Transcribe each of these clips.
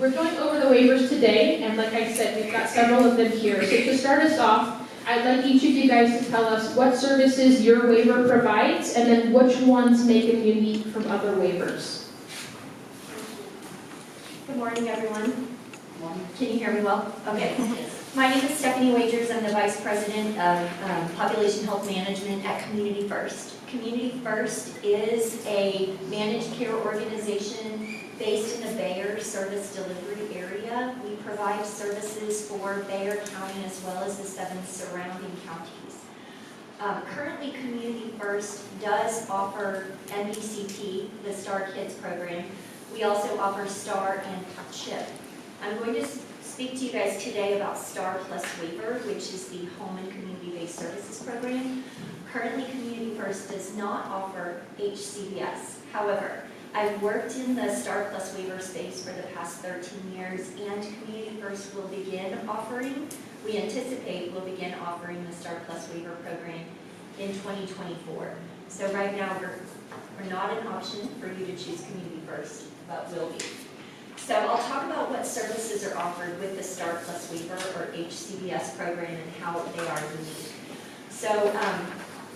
We're going over the waivers today, and like I said, we've got several of them here. So to start us off, I'd like each of you guys to tell us what services your waiver provides, and then which ones make them unique from other waivers. Good morning, everyone. Can you hear me well? Okay. My name is Stephanie Waivers. I'm the Vice President of Population Health Management at Community First. Community First is a managed care organization based in the Bayer service delivery area. We provide services for Bayer County as well as the 7 surrounding counties. Currently, Community First does offer MDCP, the STAR Kids program. We also offer STAR and CHIP. I'm going to speak to you guys today about STAR Plus Waiver, which is the Home and Community-Based Services program. Currently, Community First does not offer HCBS. However, I've worked in the STAR Plus Waiver space for the past 13 years, and Community First will begin offering, we anticipate will begin offering the STAR Plus Waiver program in 2024. So right now, we're not an option for you to choose Community First, but will be. So I'll talk about what services are offered with the STAR Plus Waiver or HCBS program and how they are unique. So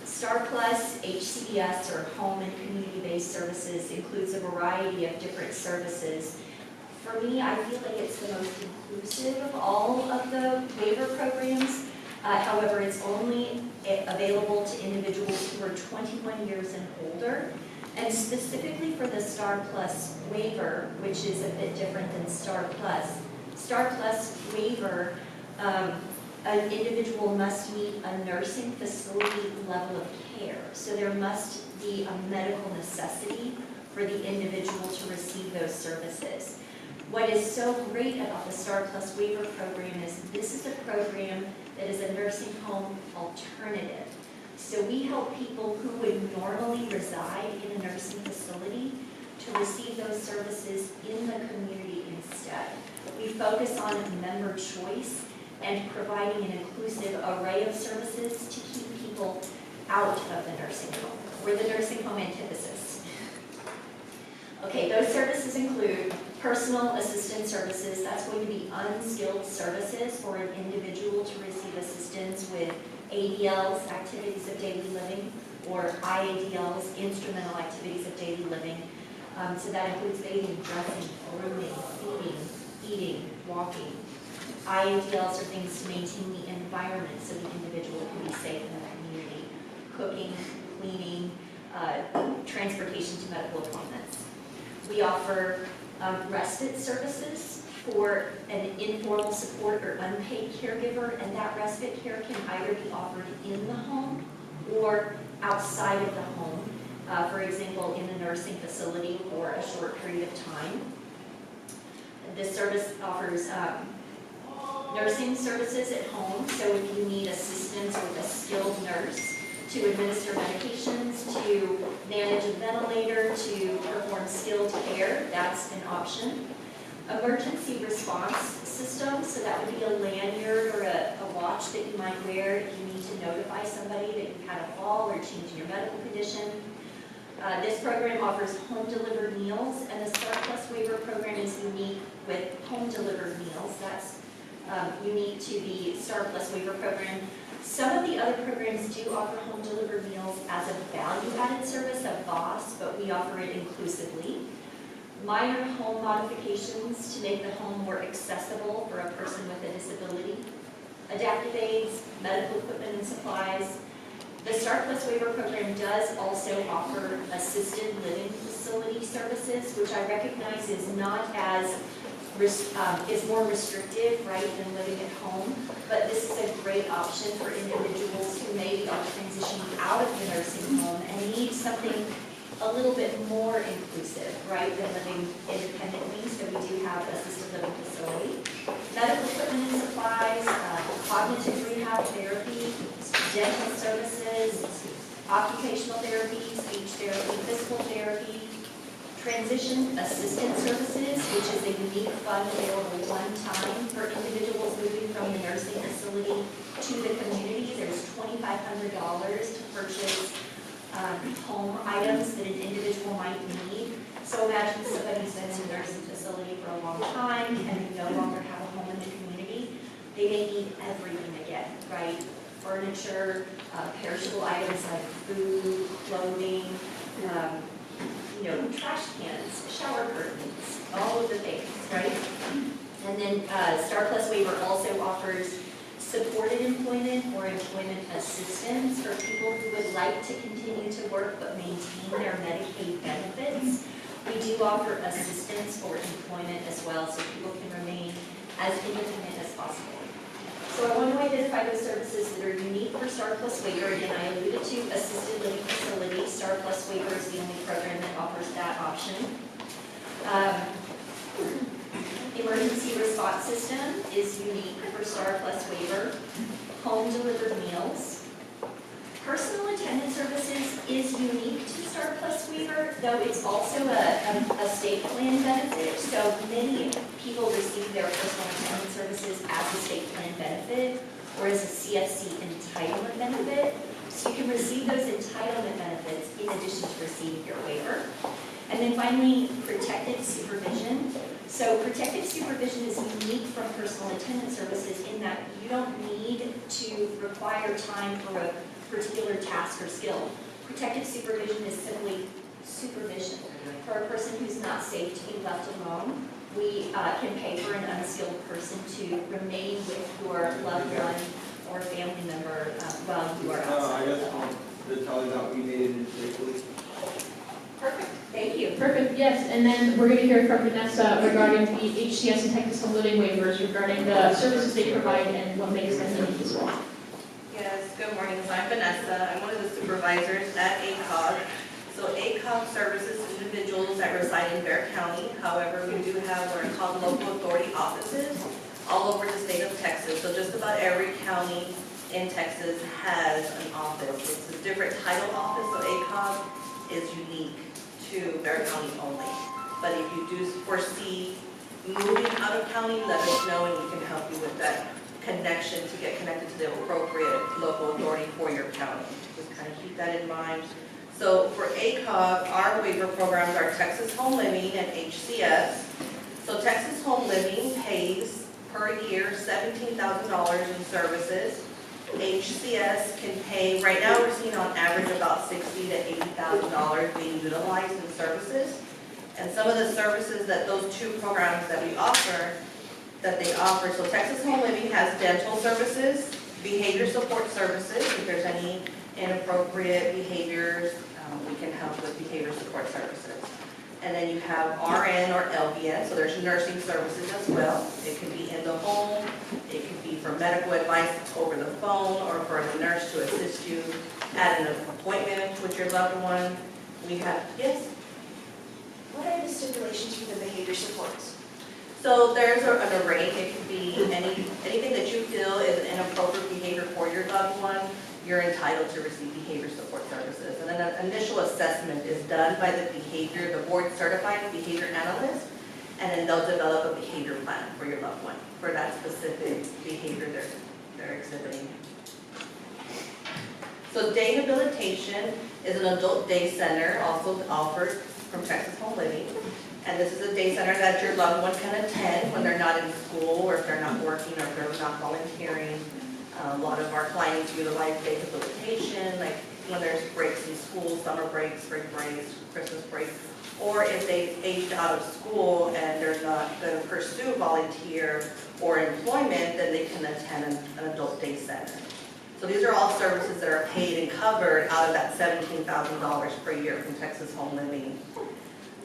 STAR Plus, HCBS, or Home and Community-Based Services includes a variety of different services. For me, I feel like it's the most inclusive of all of the waiver programs. However, it's only available to individuals who are 21 years and older. And specifically for the STAR Plus waiver, which is a bit different than STAR Plus waiver, an individual must meet a nursing facility level of care. So there must be a medical necessity for the individual to receive those services. What is so great about the STAR Plus waiver program is this is a program that is a nursing home alternative. So we help people who would normally reside in a nursing facility to receive those services in the community instead. We focus on member choice and providing an inclusive array of services to keep people out of the nursing home. We're the nursing home antithesis. Okay, those services include personal assistance services. That's going to be unskilled services for an individual to receive assistance with ADLs, activities of daily living, or IADLs, instrumental activities of daily living. So that includes bathing, dressing, grooming, feeding, eating, walking. IADLs are things to maintain the environment so the individual can be safe in the community. Cooking, cleaning, transportation to medical appointments. We offer respite services for an informal support or unpaid caregiver, and that respite care can either be offered in the home or outside of the home. For example, in a nursing facility for a short period of time. This service offers nursing services at home, so if you need assistance with a skilled nurse to administer medications, to manage a ventilator, to perform skilled care, that's an option. Emergency response system, so that would be a lanyard or a watch that you might wear if you need to notify somebody that you've had a fall or change in your medical condition. This program offers home-delivered meals, and the STAR Plus waiver program is unique with home-delivered meals. That's unique to the STAR Plus waiver program. Some of the other programs do offer home-delivered meals as a value-added service, a VOS, but we offer it inclusively. Minor home modifications to make the home more accessible for a person with a disability. Adaptive aids, medical equipment and supplies. The STAR Plus waiver program does also offer assisted living facility services, which I recognize is not as, is more restrictive, right, than living at home. But this is a great option for individuals who maybe are transitioning out of the nursing home and need something a little bit more inclusive, right, than living independently. So we do have assisted living facility. Medical equipment and supplies, cognitive rehab therapy, dental services, occupational therapy, speech therapy, physical therapy, transition assistance services, which is a unique fund available one time for individuals moving from the nursing facility to the community. There's $2,500 to purchase home items that an individual might need. So imagine somebody's been in a nursing facility for a long time and they no longer have a home in the community. They may need everything again, right? Furniture, perishable items like food, clothing, trash cans, shower curtains, all of the things, right? And then Star Plus Waiver also offers supported employment or employment assistance for people who would like to continue to work but maintain their Medicaid benefits. We do offer assistance for employment as well, so people can remain as independent as possible. So I want to identify those services that are unique for Star Plus Waiver. Again, I alluded to assisted living facility. Star Plus Waiver is the only program that offers that option. Emergency response system is unique for Star Plus Waiver. Home delivered meals. Personal attendant services is unique to Star Plus Waiver, though it's also a state plan benefit. So many people receive their personal attendant services as a state plan benefit or as a CFC entitlement benefit. So you can receive those entitlement benefits in addition to receiving your waiver. And then finally, protective supervision. So protective supervision is unique from personal attendant services in that you don't need to require time for a particular task or skill. Protective supervision is simply supervision. For a person who's not safe to be left alone, we can pay for an unskilled person to remain with your loved one or family member while you are outside of the home. The tally that we made in safely. Perfect, thank you. Perfect, yes, and then we're going to hear from Vanessa regarding the HCS and Texas Home Living waivers regarding the services they provide and what makes them unique as well. Yes, good morning. So I'm Vanessa. I'm one of the supervisors at ACOG. So ACOG services individuals that reside in Bexar County. However, we do have what are called local authority offices all over the state of Texas. So just about every county in Texas has an office. It's a different title office, so ACOG is unique to Bexar County only. But if you do foresee moving out of county, let us know and we can help you with that connection to get connected to the appropriate local authority for your county. Just kind of keep that in mind. So for ACOG, our waiver programs are Texas Home Living and HCS. So Texas Home Living pays per year $17,000 in services. HCS can pay, right now we're seeing on average about $60,000 to $80,000 being utilized in services. And some of the services that those two programs that we offer, so Texas Home Living has dental services, behavior support services. If there's any inappropriate behaviors, we can help with behavior support services. And then you have RN or LVN, so there's nursing services as well. It could be in the home, it could be for medical advice over the phone, or for the nurse to assist you at an appointment with your loved one. We have, yes? What are the stipulations for the behavior supports? So there's an array. It could be anything that you feel is an inappropriate behavior for your loved one, you're entitled to receive behavior support services. And then an initial assessment is done by the board certified behavior analyst, and then they'll develop a behavior plan for your loved one for that specific behavior they're exhibiting. So day habilitation is an adult day center also offered from Texas Home Living. And this is a day center that your loved one can attend when they're not in school or if they're not working or if they're not volunteering. A lot of our clients utilize day habilitation, like when there's breaks in school, summer breaks, spring breaks, Christmas break, or if they've aged out of school and they're not going to pursue volunteer or employment, then they can attend an adult day center. So these are all services that are paid and covered out of that $17,000 per year from Texas Home Living.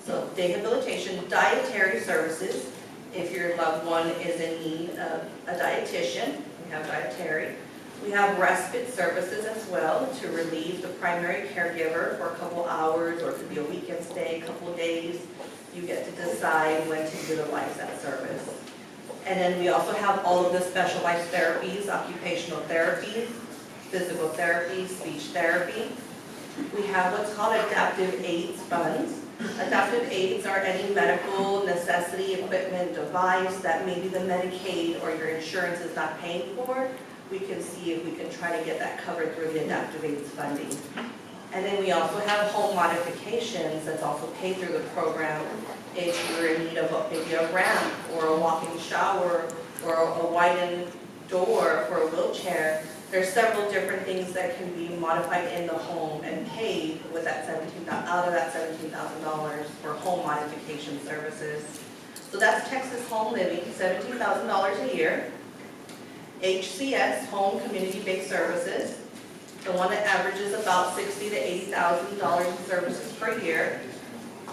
So day habilitation, dietary services. If your loved one is in need of a dietitian, we have dietary. We have respite services as well to relieve the primary caregiver for a couple hours, or it could be a weekend stay, a couple of days. You get to decide when to utilize that service. And then we also have all of the specialized therapies, occupational therapy, physical therapy, speech therapy. We have what's called adaptive aids funds. Adaptive aids are any medical necessity, equipment, device that maybe the Medicaid or your insurance is not paying for. We can see if we can try to get that covered through the adaptive aids funding. And then we also have home modifications that's also paid through the program. If you're in need of maybe a ramp or a walk-in shower or a widened door for a wheelchair, there's several different things that can be modified in the home and paid with that out of that $17,000 for home modification services. So that's Texas Home Living, $17,000 a year. HCS, Home Community-Based Services, the one that averages about $60,000 to $80,000 in services per year,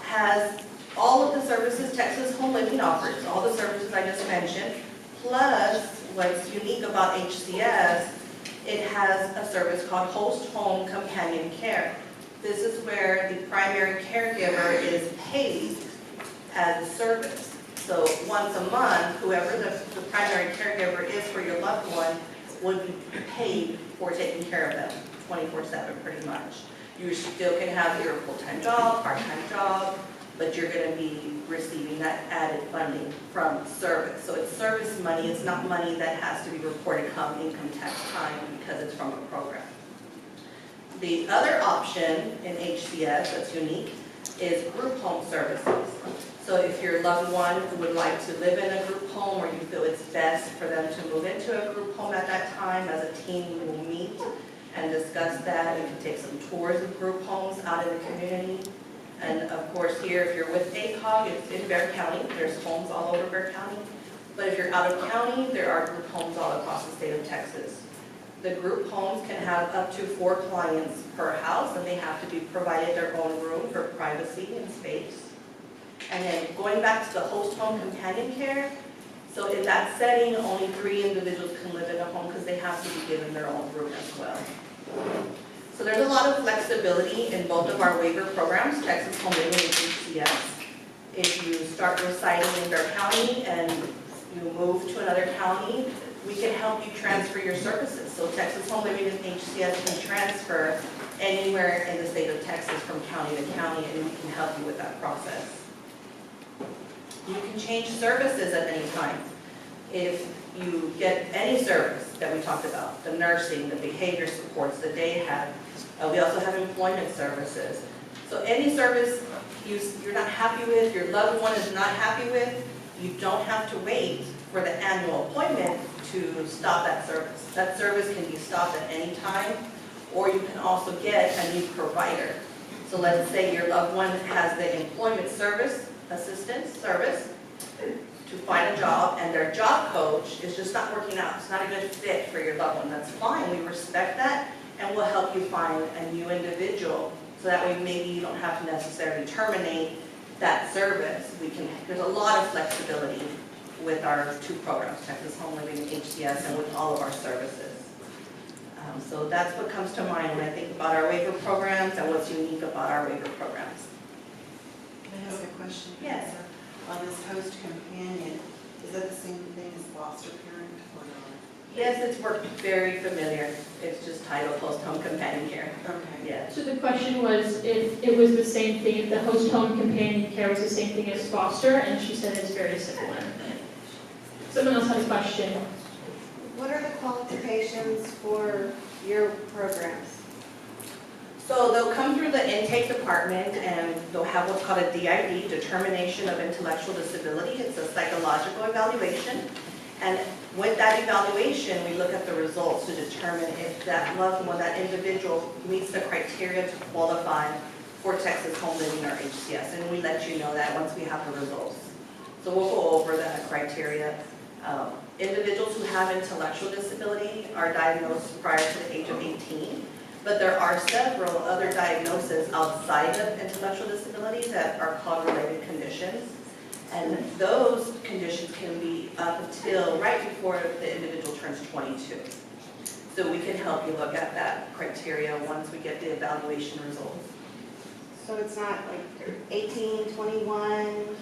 has all of the services Texas Home Living offers, all the services I just mentioned, plus what's unique about HCS, it has a service called Host Home Companion Care. This is where the primary caregiver is paid as a service. So once a month, whoever the primary caregiver is for your loved one would be paid for taking care of them 24/7 pretty much. You still can have your full-time job, part-time job, but you're going to be receiving that added funding from service. So it's service money, it's not money that has to be reported come income tax time because it's from a program. The other option in HCS that's unique is group home services. So if your loved one would like to live in a group home or you feel it's best for them to move into a group home at that time, as a team we will meet and discuss that. We can take some tours of group homes out in the community. And of course here, if you're with ACOG, it's in Bexar County. There's homes all over Bexar County. But if you're out of county, there are group homes all across the state of Texas. The group homes can have up to 4 clients per house, and they have to be provided their own room for privacy and space. And then going back to the host home companion care, so in that setting, only 3 individuals can live in a home because they have to be given their own room as well. So there's a lot of flexibility in both of our waiver programs, Texas Home Living and HCS. If you start residing in Bexar County and you move to another county, we can help you transfer your services. So Texas Home Living and HCS can transfer anywhere in the state of Texas from county to county, and we can help you with that process. You can change services at any time. If you get any service that we talked about, the nursing, the behavior supports, the day have, we also have employment services. So any service you're not happy with, your loved one is not happy with, you don't have to wait for the annual appointment to stop that service. That service can be stopped at any time, or you can also get a new provider. So let's say your loved one has the employment service, assistance service, to find a job, and their job coach is just not working out. It's not a good fit for your loved one. That's fine. We respect that, and we'll help you find a new individual. So that way maybe you don't have to necessarily terminate that service. There's a lot of flexibility with our 2 programs, Texas Home Living and HCS, and with all of our services. So that's what comes to mind when I think about our waiver programs and what's unique about our waiver programs. May I ask a question? Yes. On this host companion, is that the same thing as foster parent or not? Yes, we're very familiar. It's just titled Host Home Companion Care. Okay. Yes. So the question was if it was the same thing, if the host home companion care was the same thing as foster, and she said it's very similar. Someone else had a question. What are the qualifications for your programs? So they'll come through the intake department and they'll have what's called a DID, Determination of Intellectual Disability. It's a psychological evaluation. And with that evaluation, we look at the results to determine if that loved one, that individual meets the criteria to qualify for Texas Home Living or HCS. And we let you know that once we have the results. So we'll go over that criteria. Individuals who have intellectual disability are diagnosed prior to the age of 18. But there are several other diagnoses outside of intellectual disability that are called related conditions. And those conditions can be up until right before the individual turns 22. So we can help you look at that criteria once we get the evaluation results. So it's not like 18, 21,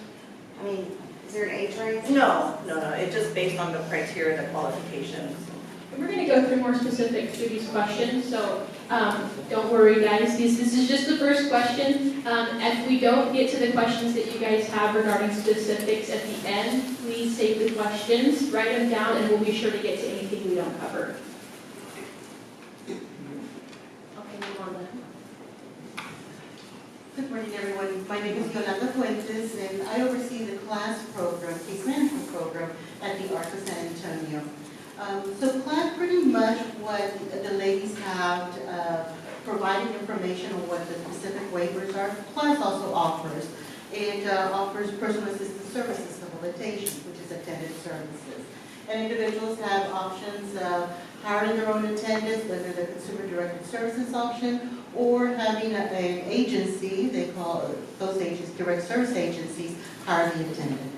I mean, is there an age range? No. It's just based on the criteria, the qualifications. And we're going to go through more specifics through these questions, so don't worry, guys. This is just the first question. If we don't get to the questions that you guys have regarding specifics at the end, please save the questions, write them down, and we'll be sure to get to anything we don't cover. Okay, move on then. morning, everyone. My name is Yolanda Fuentes, and I oversee the class program, case management program at the Arc of San Antonio. So class, pretty much what the ladies have provided information on what the specific waivers are. Class also offers. It offers personal assistance services, facilitation, which is attendant services. And individuals have options of hiring their own attendants, whether the consumer-directed services option, or having an agency, they call those agents, direct service agencies, hire the attendant.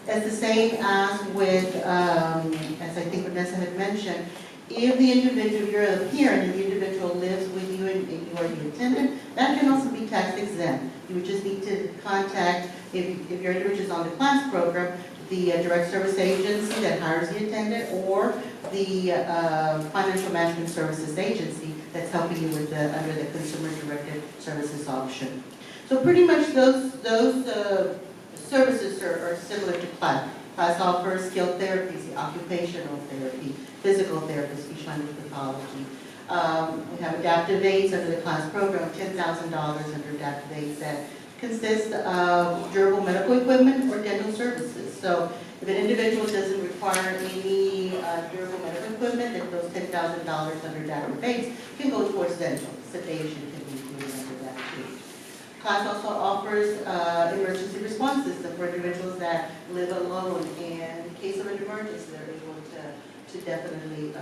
It's the same as with, as I think Vanessa had mentioned, if the individual, you're a parent and the individual lives with you and you are the attendant, that can also be tax exempt. You would just need to contact, if your individual is on the class program, the direct service agency that hires the attendant, or the financial management services agency that's helping you with the, under the consumer directed services option. So pretty much those services are similar to class. Class offers skilled therapies, occupational therapy, physical therapy, speech language pathology. We have adaptive aids under the class program, $10,000 under adaptive aids that consist of durable medical equipment or dental services. So if an individual doesn't require any durable medical equipment, then those $10,000 under adaptive aids can go towards dental. Sedation can be included under that too. Class also offers emergency response system for individuals that live alone, and in case of an emergency, they're able to definitely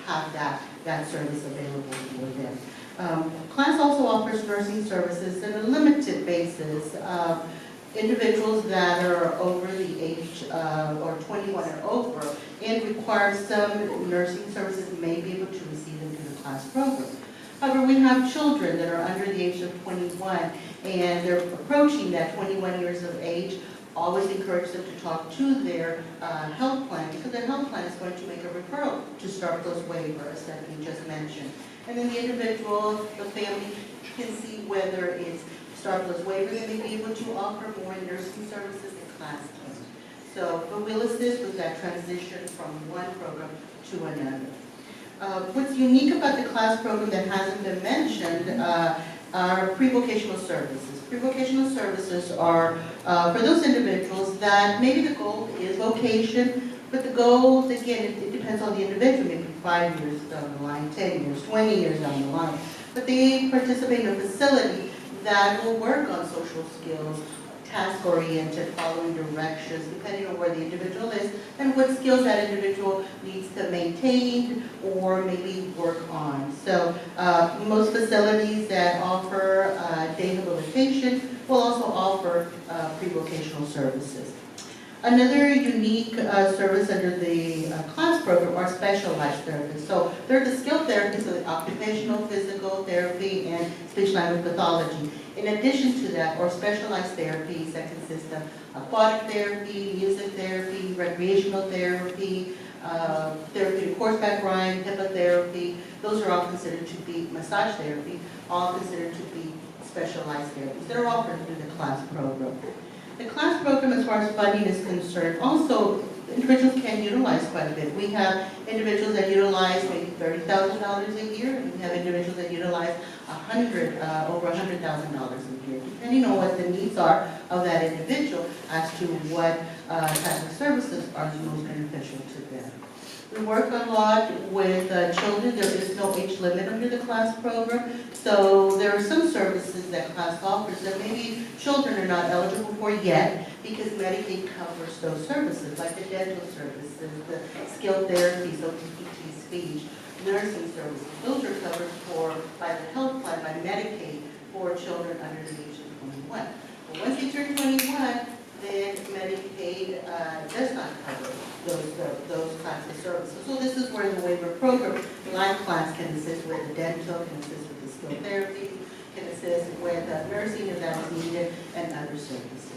have that service available for them. Class also offers nursing services on a limited basis. Individuals that are over the age or 21 or over and require some nursing services may be able to receive them through the class program. However, we have children that are under the age of 21 and they're approaching that 21 years of age. Always encourage them to talk to their health plan, because their health plan is going to make a referral to start those waivers that we just mentioned. And then the individual, the family can see whether it's start those waivers, and may be able to offer more nursing services in class can. So, but we'll assist with that transition from one program to another. What's unique about the class program that hasn't been mentioned are pre-vocational services. Pre-vocational services are for those individuals that maybe the goal is vocation, but the goal, again, it depends on the individual, maybe 5 years down the line, 10 years, 20 years down the line. But they participate in a facility that will work on social skills, task-oriented, following directions, depending on where the individual is and what skills that individual needs to maintain or maybe work on. So most facilities that offer day habilitation will also offer pre-vocational services. Another unique service under the class program are specialized therapists. So they're the skilled therapists of the occupational, physical therapy, and speech language pathology. In addition to that, are specialized therapies that consist of aquatic therapy, music therapy, recreational therapy, therapeutic horseback riding, HIPAA therapy. Those are all considered to be massage therapy, all considered to be specialized therapies that are offered through the class program. The class program, as far as funding is concerned, also individuals can utilize quite a bit. We have individuals that utilize maybe $30,000 a year, and we have individuals that utilize over $100,000 a year, depending on what the needs are of that individual as to what type of services are most beneficial to them. We work a lot with children. There is no age limit under the class program, so there are some services that class offers that maybe children are not eligible for yet because Medicaid covers those services, like the dental services, the skilled therapies, OTPT, speech, nursing services. Those are covered for by the health plan, by Medicaid, for children under the age of 21. But once you turn 21, then Medicaid does not cover those kinds of services. So this is where the waiver program, Life Class, can assist with the dental, can assist with the skilled therapy, can assist with nursing if that is needed, and other services.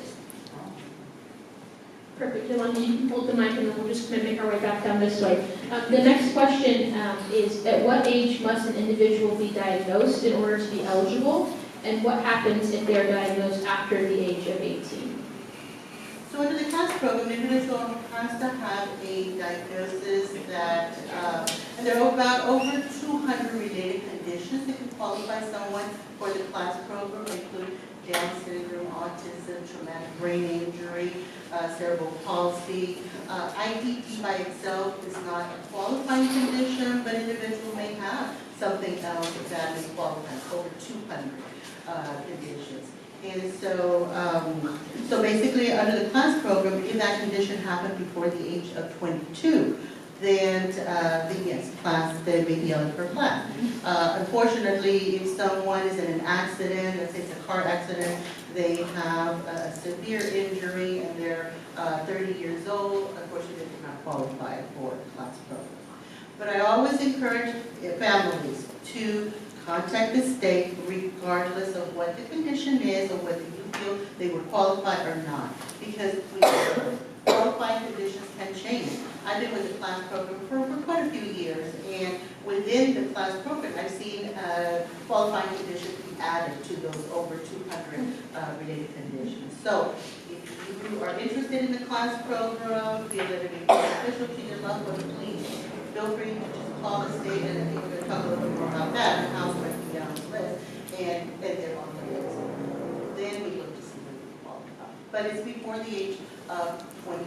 Perfect. Yolanda, you can hold the mic and then we'll just make our way back down this way. The next question is, at what age must an individual be diagnosed in order to be eligible? And what happens if they are diagnosed after the age of 18? So under the class program, the individual has to have a diagnosis that, and there are about over 200 related conditions that can qualify someone for the class program, including Down syndrome, autism, traumatic brain injury, cerebral palsy. IDD by itself is not a qualifying condition, but individual may have something else that may qualify, over 200 conditions. And so basically, under the class program, if that condition happened before the age of 22, then yes, class, they may be eligible for class. Unfortunately, if someone is in an accident, let's say it's a car accident, they have a severe injury and they're 30 years old, unfortunately, they do not qualify for the class program. But I always encourage families to contact the state regardless of what the condition is or whether you feel they would qualify or not. Because qualifying conditions can change. I've been with the class program for quite a few years, and within the class program, I've seen qualifying conditions be added to those over 200 related conditions. So if you are interested in the class program, feel that it is beneficial to your loved one, please feel free to just call the state, and I think we're going to talk a little bit more about that and how it's going to be on the list, and they're on the list. Then we look to see whether you qualify. But it's before the age of 22,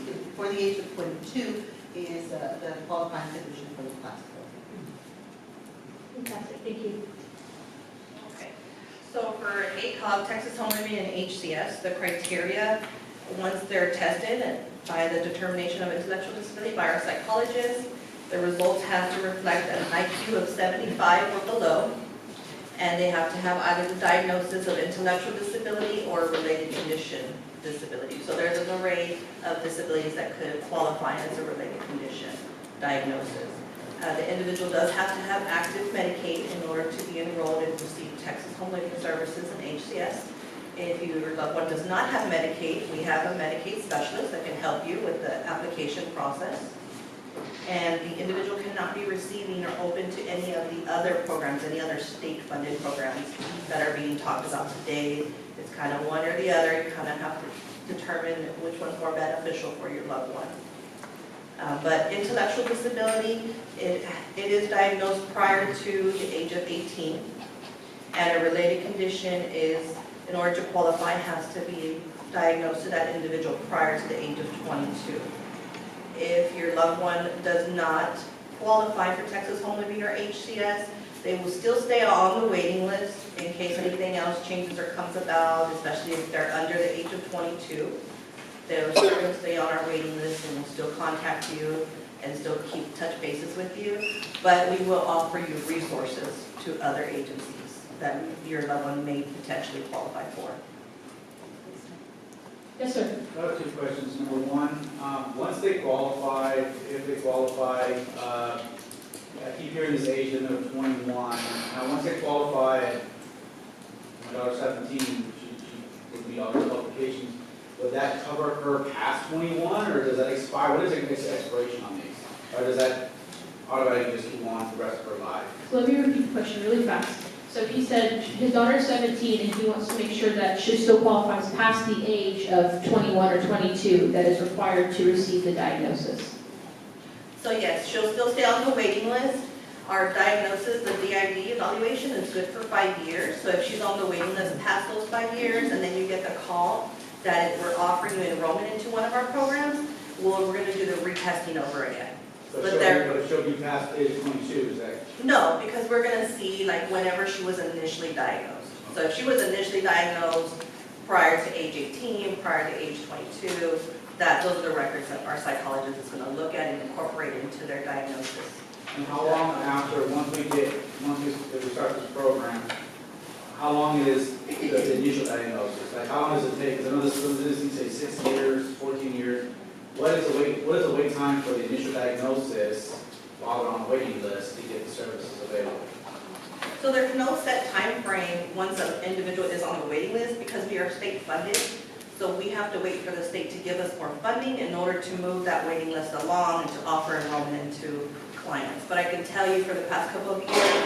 before the age of 22 is the qualifying condition for the class program. Fantastic, thank you. Okay. So for ACOG, Texas Home Remedy, and HCS, the criteria, once they're tested by the determination of intellectual disability by our psychologist, the results have to reflect an IQ of 75 or below, and they have to have either the diagnosis of intellectual disability or related condition disability. So there's an array of disabilities that could qualify as a related condition diagnosis. The individual does have to have active Medicaid in order to be enrolled and receive Texas Home Living Services and HCS. If your loved one does not have Medicaid, we have a Medicaid specialist that can help you with the application process. And the individual cannot be receiving or open to any of the other programs, any other state-funded programs that are being talked about today. It's kind of one or the other. You kind of have to determine which one's more beneficial for your loved one. But intellectual disability, it is diagnosed prior to the age of 18. And a related condition is, in order to qualify, has to be diagnosed to that individual prior to the age of 22. If your loved one does not qualify for Texas Home Living or HCS, they will still stay on the waiting list in case anything else changes or comes about, especially if they're under the age of 22. They'll still stay on our waiting list and we'll still contact you and still keep touch bases with you. But we will offer you resources to other agencies that your loved one may potentially qualify for. Yes, sir. I have two questions. Number one, once they qualify, if they qualify, I keep hearing this age limit of 21. Now, once they qualify, my daughter's 17, she would meet all her qualifications. Would that cover her past 21, or does that expire? What is the expiration on these? Or does that automatically just go on for the rest of her life? So let me repeat the question really fast. So he said his daughter's 17 and he wants to make sure that she still qualifies past the age of 21 or 22 that is required to receive the diagnosis. So yes, she'll still stay on the waiting list. Our diagnosis, the DID evaluation, is good for 5 years. So if she's on the waiting list past those 5 years and then you get the call that we're offering you enrollment into one of our programs, we're going to do the retesting over again. But she'll be past age 22, is that? No, because we're going to see like whenever she was initially diagnosed. So if she was initially diagnosed prior to age 18, prior to age 22, those are the records that our psychologist is going to look at and incorporate into their diagnosis. And how long after, once we start this program, how long is the initial diagnosis? Like how long does it take? Because I know this thing say 6 years, 14 years. What is the wait time for the initial diagnosis while they're on the waiting list to get the services available? So there's no set time frame once an individual is on the waiting list because we are state funded. So we have to wait for the state to give us more funding in order to move that waiting list along and to offer enrollment into clients. But I can tell you for the past couple of years,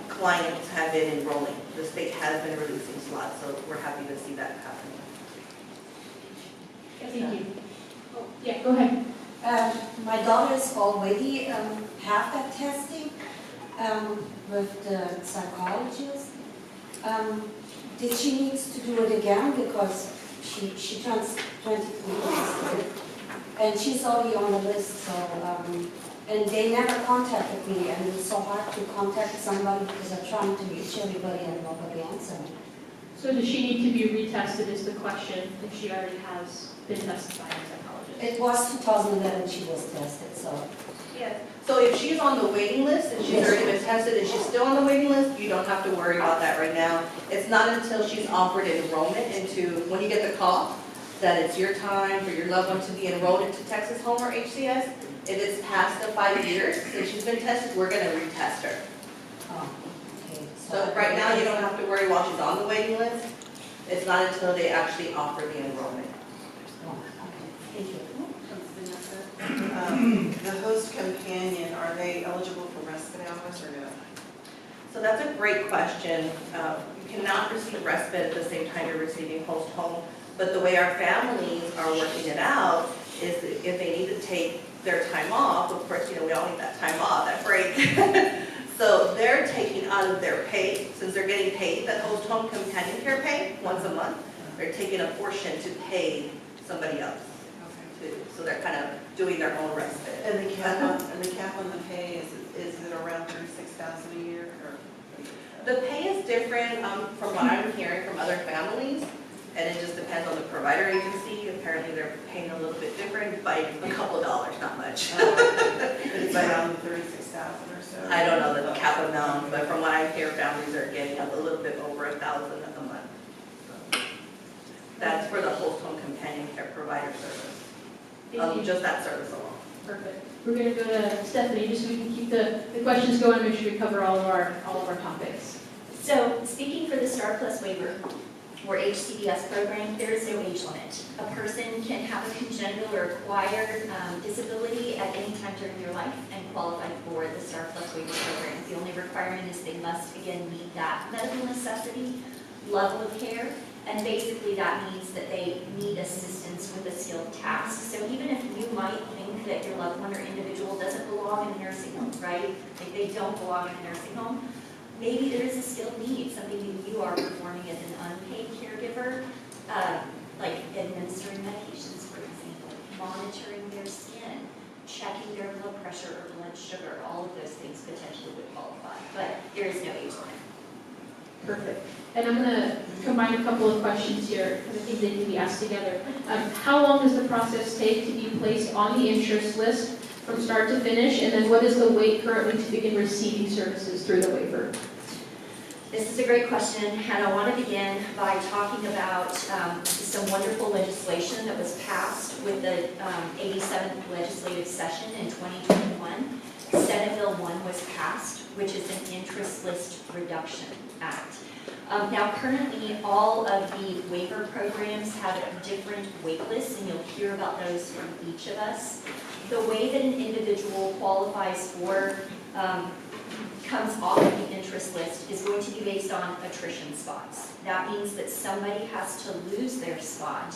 clients have been enrolling. The state has been releasing slots, so we're happy to see that happening. Thank you. Yeah, go ahead. My daughter is already have that testing with the psychologist. Did she needs to do it again because she turns 23 years and she's already on the list. So and they never contacted me, and it's so hard to contact somebody because I'm trying to reach everybody and nobody answers me. So does she need to be retested is the question, if she already has been tested by a psychologist? It was 2011 she was tested, so. Yes. So if she's on the waiting list and she's already been tested and she's still on the waiting list, you don't have to worry about that right now. It's not until she's offered enrollment into, when you get the call, that it's your time for your loved one to be enrolled into Texas Home or HCS. If it's past the 5 years since she's been tested, we're going to retest her. Oh, okay. So right now, you don't have to worry while she's on the waiting list. It's not until they actually offer the enrollment. Oh, okay. Thank you. The host companion, are they eligible for respite hours or no? So that's a great question. You cannot receive respite at the same time you're receiving host home, but the way our families are working it out is that if they need to take their time off, of course, we all need that time off, that break. So they're taking out of their pay, since they're getting paid that host home companion care pay once a month, they're taking a portion to pay somebody else too. So they're kind of doing their own respite. And the cap on the pay, is it around $36,000 a year or? The pay is different from what I'm hearing from other families, and it just depends on the provider agency. Apparently they're paying a little bit different by a couple of dollars, not much. It's around $36,000 or so? I don't know the cap amount, but from what I hear, families are getting a little bit over $1,000 a month. So that's for the host home companion care provider service. Thank you. Just that service alone. Perfect. We're going to go to Stephanie, just so we can keep the questions going, make sure we cover all of our topics. So speaking for the STAR Plus waiver or HCBS program, there is no age limit. A person can have a congenital or acquired disability at any time during their life and qualify for the STAR Plus waiver program. The only requirement is they must, again, meet that medical necessity level of care, and basically that means that they need assistance with a skilled task. So even if you might think that your loved one or individual doesn't belong in a nursing home, right? Like they don't belong in a nursing home, maybe there is a skilled need, something that you are performing as an unpaid caregiver, like administering medications, for example, monitoring their skin, checking their blood pressure or blood sugar, all of those things potentially would qualify, but there is no age limit. Perfect. And I'm going to combine a couple of questions here, because I think they can be asked together. How long does the process take to be placed on the interest list from start to finish? And then what is the wait currently to begin receiving services through the waiver? This is a great question, and I want to begin by talking about some wonderful legislation that was passed with the 87th legislative session in 2021. Senate Bill 1 was passed, which is an interest list reduction act. Now currently all of the waiver programs have different wait lists, and you'll hear about those from each of us. The way that an individual qualifies for, comes off of the interest list is going to be based on attrition spots. That means that somebody has to lose their spot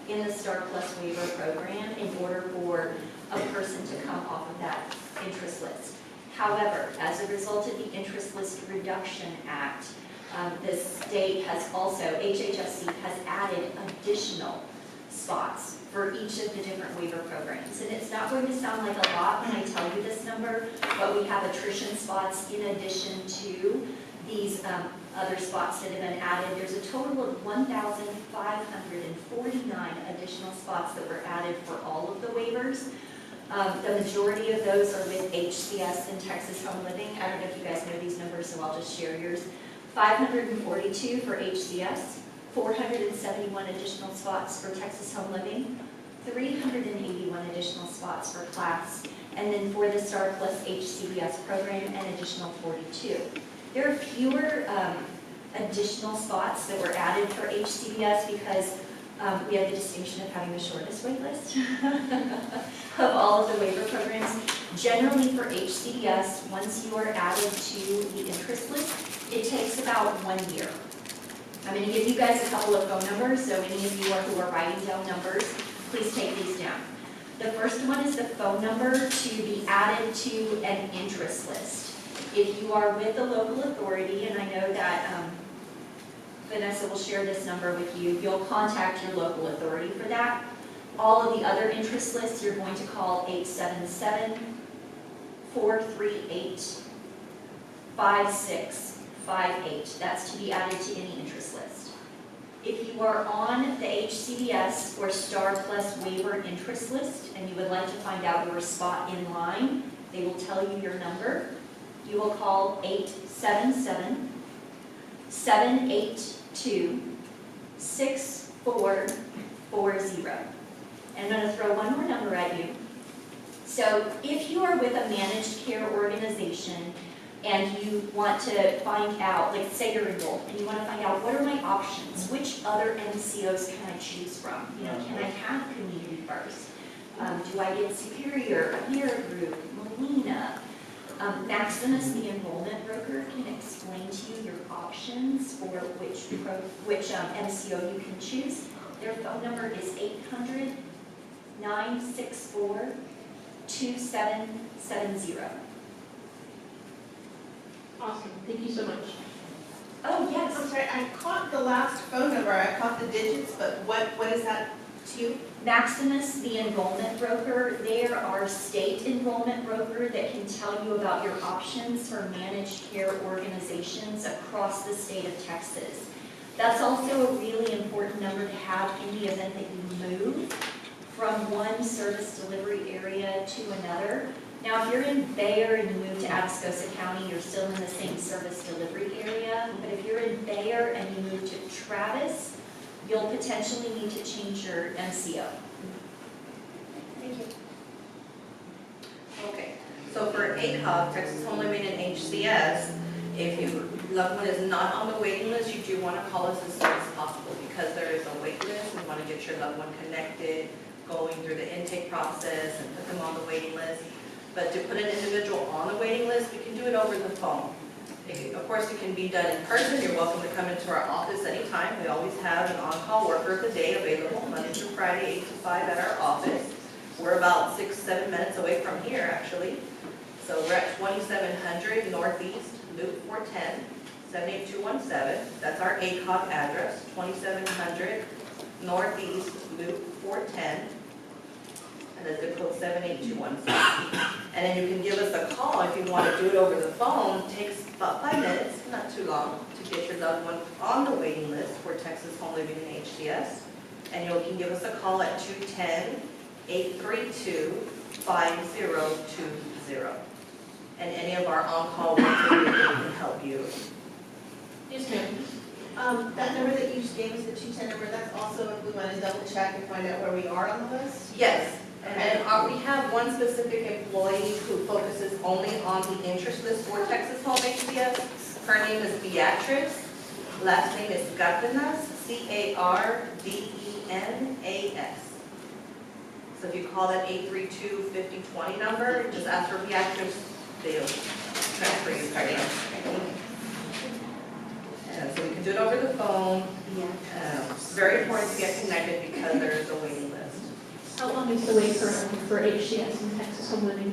in the STAR Plus waiver program in order for a person to come off of that interest list. However, as a result of the Interest List Reduction Act, the state has also, HHSC has added additional spots for each of the different waiver programs. And it's not going to sound like a lot when I tell you this number, but we have attrition spots in addition to these other spots that have been added. There's a total of 1,549 additional spots that were added for all of the waivers. The majority of those are with HCBS and Texas Home Living. I don't know if you guys know these numbers, so I'll just share yours. 542 for HCBS, 471 additional spots for Texas Home Living, 381 additional spots for class, and then for the STAR Plus HCBS program, an additional 42. There are fewer additional spots that were added for HCBS because we have the distinction of having the shortest wait list of all of the waiver programs. Generally for HCBS, once you are added to the interest list, it takes about 1 year. I'm going to give you guys a couple of phone numbers, so any of you who are writing down numbers, Please take these down. The first one is the phone number to be added to an interest list. If you are with the local authority, and I know that Vanessa will share this number with you, you'll contact your local authority for that. All of the other interest lists, you're going to call 877-438-5658. That's to be added to any interest list. If you are on the HCBS or Star Plus waiver interest list and you would like to find out your spot in line, they will tell you your number. You will call 877-782-6440. And I'm going to throw one more number at you. So if you are with a managed care organization and you want to find out, like say you're enrolled, and you want to find out what are my options, which other MCOs can I choose from? You know, can I have Community First? Do I get Superior, Mirror Group, Molina? Maximus, the enrollment broker, can explain to you your options for which MCO you can choose. Their phone number is 800-964-2770. Awesome, thank you so much. Oh, yes. I'm sorry, I caught the last phone number, I caught the digits, but what is that to? Maximus, the enrollment broker, they are our state enrollment broker that can tell you about your options for managed care organizations across the state of Texas. That's also a really important number to have in the event that you move from one service delivery area to another. Now, if you're in Bayer and you move to Atascosa County, you're still in the same service delivery area. But if you're in Bayer and you move to Travis, you'll potentially need to change your MCO. Thank you. Okay, so for ACOG, Texas Home Living and HCS, if your loved one is not on the waiting list, you do want to call us as soon as possible because there is a wait list. We want to get your loved one connected, going through the intake process and put them on the waiting list. But to put an individual on the waiting list, we can do it over the phone. Of course, it can be done in person. You're welcome to come into our office anytime. We always have an on-call worker of the day available, Monday through Friday, 8 to 5 at our office. We're about 6-7 minutes away from here, actually. So we're at 2700 Northeast Loop 410, 78217. That's our ACOG address, 2700 Northeast Loop 410. And the zip code 78217. And then you can give us a call if you want to do it over the phone. It takes about 5 minutes, not too long, to get your loved one on the waiting list for Texas Home Living and HCS. And you can give us a call at 210-832-5020. And any of our on-call workers can help you. Yes, ma'am. That number that you just gave us, the 210 number, that's also if we want to double check and find out where we are on the list? Yes. And then we have one specific employee who focuses only on the interest list for Texas Home HCS. Her name is Beatrice. Last name is Cardenas, Cardenas. So if you call that 832-5020 number, just ask for Beatrice, they'll transfer you, Cardenas. And so we can do it over the phone. It's very important to get connected because there is a waiting list. How long is the wait for HCS and Texas Home Living?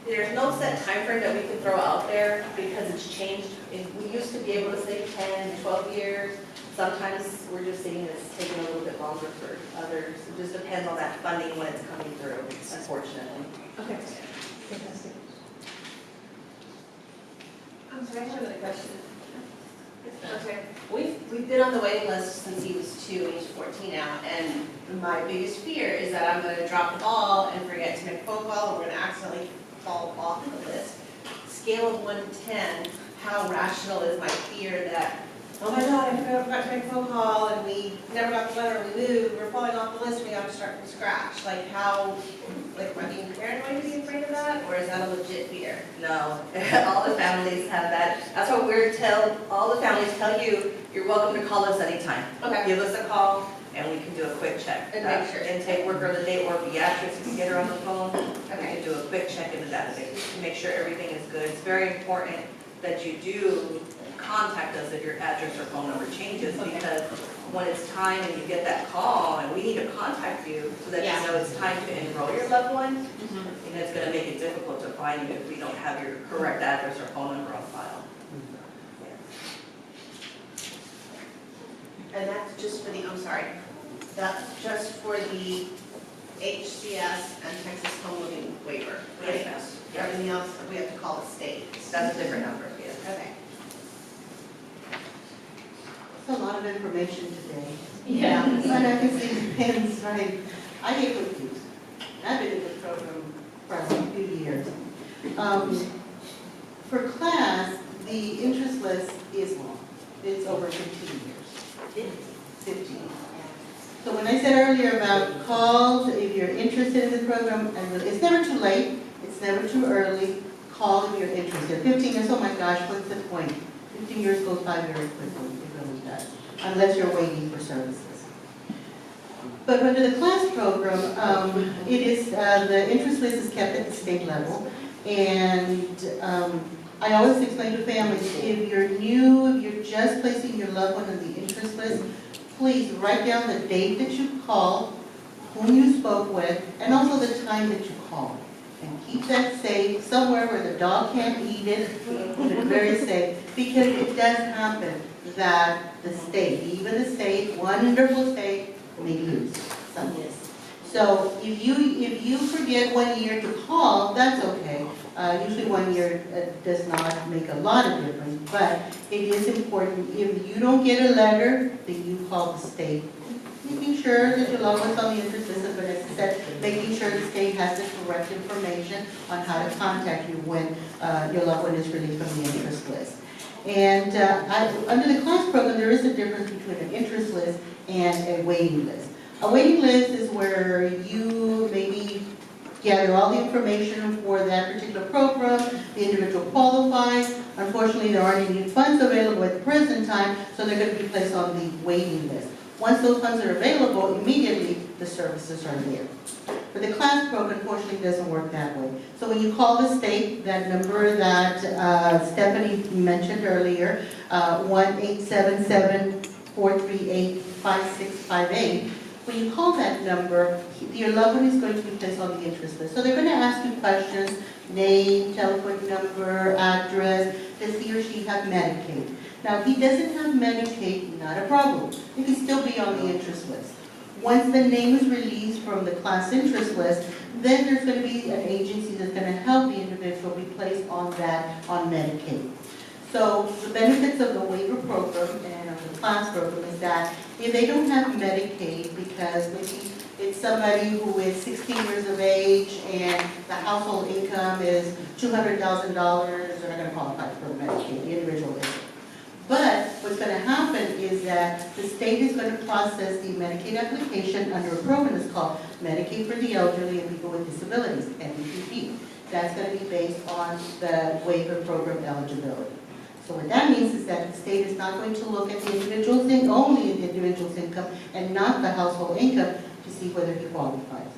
There's no set time frame that we can throw out there because it's changed. We used to be able to say 10, 12 years. Sometimes we're just seeing it's taking a little bit longer for others. It just depends on that funding when it's coming through, unfortunately. Okay, fantastic. I'm sorry, I have another question. Okay, we've been on the waiting list since he was 2 and he's 14 now, and my biggest fear is that I'm gonna drop the ball and forget to make a phone call, or we're gonna accidentally fall off the list. Scale of 1 to 10, how rational is my fear that, oh my God, I forgot to make a phone call, and we never got the letter, we moved, we're falling off the list, we have to start from scratch. Like how, like am I being paranoid to be afraid of that, or is that a legit fear? No, all the families have that. That's what all the families tell you, you're welcome to call us anytime. Okay. Give us a call and we can do a quick check. And make sure. Intake worker of the day or Beatrice, if you get her on the phone, we Okay. can do a quick check in the database to make sure everything is good. It's very important that you do contact us if your address or phone number changes, because when it's time and you get that call, and we need to contact you so that Yeah. you know it's time to enroll your loved one, and it's gonna make it difficult to find you if we don't have your correct address or phone number on file. And that's just for the, I'm sorry, that's just for the HCS and Texas Home Living waiver, right? Yes. Everything else, we have to call the state. That's a different number, yes. Okay. It's a lot of information today. Yeah. But I can see the pins, right? I get confused. I've been in this program for a few years. For class, the interest list is long. It's over 15 years. 15. So when I said earlier about calls, if you're interested in the program, and it's never too late, it's never too early, call if you're interested. 15 years, oh my gosh, what's the point? 15 years goes by very quickly, it really does, unless you're waiting for services. But under the class program, it is, the interest list is kept at the state level, and I always explain to families, if you're new, if you're just placing your loved one on the interest list, please write down the date that you called, whom you spoke with, and also the time that you called. And keep that safe, somewhere where the dog can't eat it, keep it very safe, because it does happen that the state, even the state, wonderful state, may lose something. So if you forget 1 year to call, that's okay. Usually 1 year does not make a lot of difference, but it is important, if you don't get a letter, then you call the state. Making sure that your loved one's on the interest list, but as I said, making sure the state has the correct information on how to contact you when your loved one is released from the interest list. And under the class program, there is a difference between an interest list and a waiting list. A waiting list is where you maybe gather all the information for that particular program, the individual qualifies. Unfortunately, there aren't any funds available at the present time, so they're going to be placed on the waiting list. Once those funds are available, immediately the services are there. For the class program, unfortunately, it doesn't work that way. So when you call the state, that number that Stephanie mentioned earlier, 1-877-438-5658, when you call that number, your loved one is going to be placed on the interest list. So they're going to ask you questions, name, telephone number, address, does he or she have Medicaid? Now, if he doesn't have Medicaid, not a problem. He can still be on the interest list. Once the name is released from the class interest list, then there's going to be an agency that's going to help the individual be placed on Medicaid. So the benefits of the waiver program and of the class program is that if they don't have Medicaid, because maybe it's somebody who is 16 years of age and the household income is $200,000, they're not going to qualify for Medicaid, the individual is. But what's going to happen is that the state is going to process the Medicaid application under a program that's called Medicaid for the Elderly and People with Disabilities, MEPP. That's going to be based on the waiver program eligibility. So what that means is that the state is not going to look at the individual's income, only the individual's income, and not the household income to see whether he qualifies.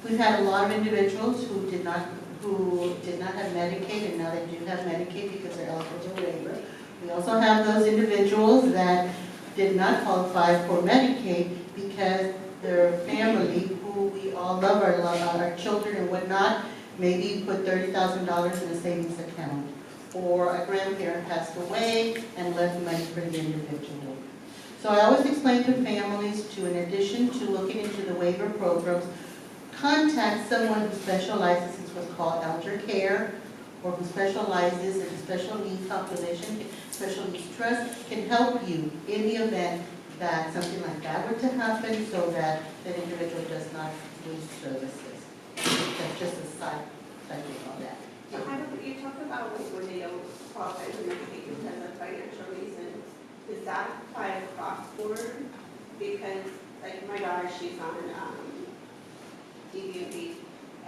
We've had a lot of individuals who did not have Medicaid, and now they do have Medicaid because they're eligible for waiver. We also have those individuals that did not qualify for Medicaid because their family, who we all love, our children and whatnot, maybe put $30,000 in a savings account. Or a grandparent passed away and left money for the individual. So I always explain to families to, in addition to looking into the waiver programs, contact someone who specializes in what's called elder care, or who specializes in special needs population, special needs trust, can help you in the event that something like that were to happen, so that that individual does not lose services. That's just a side thing on that. So how do you talk about when they don't qualify for Medicaid because of financial reasons? Does that apply across board? Because like my daughter, she's on DBP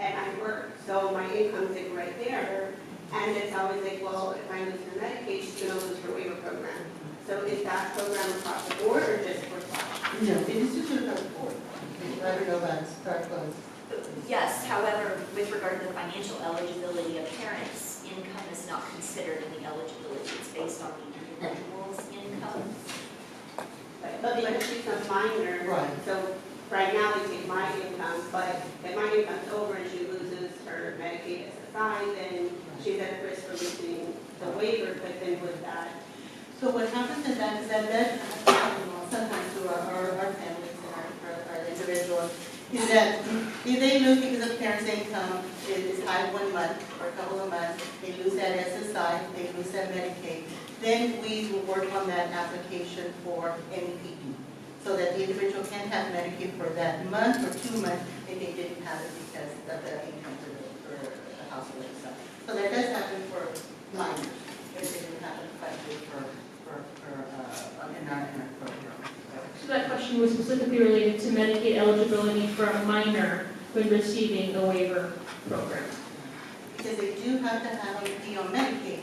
and I work, so my income's like right there. And it's always like, well, if I lose her Medicaid, she's gonna lose her waiver program. So is that program across the board or just for class? No, it is just across the board. I don't know about start close. Yes, however, with regard to the financial eligibility of parents, income is not considered in the eligibility. It's based on the individual's income. But if she's a minor, Right. so right now they take my income, but if my income's over and she loses her Medicaid SSI, then she's at risk for losing the waiver, but then with that, So what happens is that happens sometimes to our families and our individuals, is that if they lose because of parents' income is high 1 month or a couple of months, they lose that SSI, they lose that Medicaid, then we will work on that application for NPE, so that the individual can have Medicaid for that month or 2 months if they didn't have it because of the income for the household itself. So that does happen for minors, but it didn't happen quite good for in our program. So that question was specifically related to Medicaid eligibility for a minor when receiving a waiver program. Because they do have to have a be on Medicaid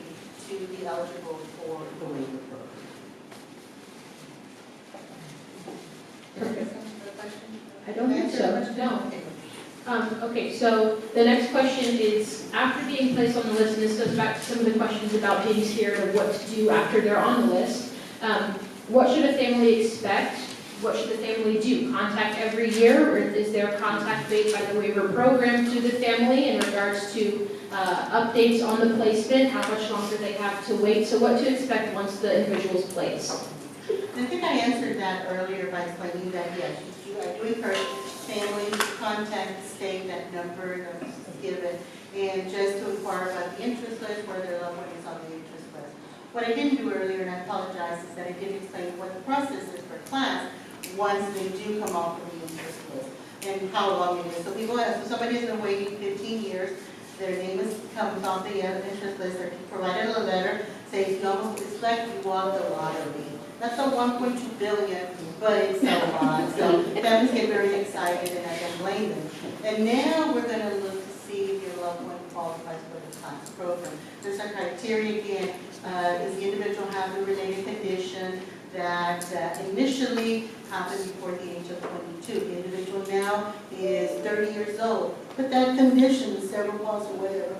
to be eligible for the waiver program. I don't think so, no. Okay, so the next question is, after being placed on the list, and this goes back to some of the questions about being scared of what to do after they're on the list, what should a family expect? What should the family do? Contact every year, or is there contact made by the waiver program to the family in regards to updates on the placement, how much longer they have to wait? So what to expect once the individual's placed? I think I answered that earlier by explaining that, yes, I do encourage families to contact the state, that number that was given, and just to inquire about the interest list, where their loved one is on the interest list. What I didn't do earlier, and I apologize, is that I didn't explain what the process is for class once they do come off of the interest list and how long it is. So people have, so somebody has been waiting 15 years, their name comes off the interest list, they're provided a letter, says, it's like you won the lottery. That's a 1.2 billion, but it's a lot. So families get very excited, and I don't blame them. And now we're going to look to see if your loved one qualifies for the class program. There's a criteria again. Does the individual have a related condition that initially happened before the age of 22? The individual now is 30 years old, but that condition, cerebral palsy or whatever,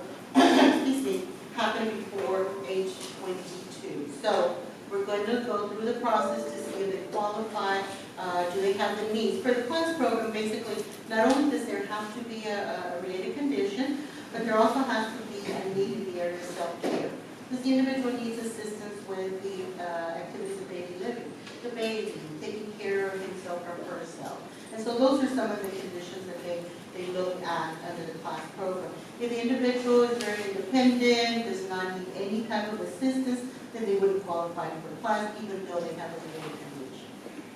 excuse me, happened before age 22. So we're going to go through the process to see if they qualify, do they have the needs. For the class program, basically, not only does there have to be a related condition, but there also has to be a need in the area of self-care. Because the individual needs assistance with the activities of daily living, the baby, taking care of himself or herself. And so those are some of the conditions that they look at under the class program. If the individual is very independent, does not need any type of assistance, then they wouldn't qualify for the class, even though they have a related condition.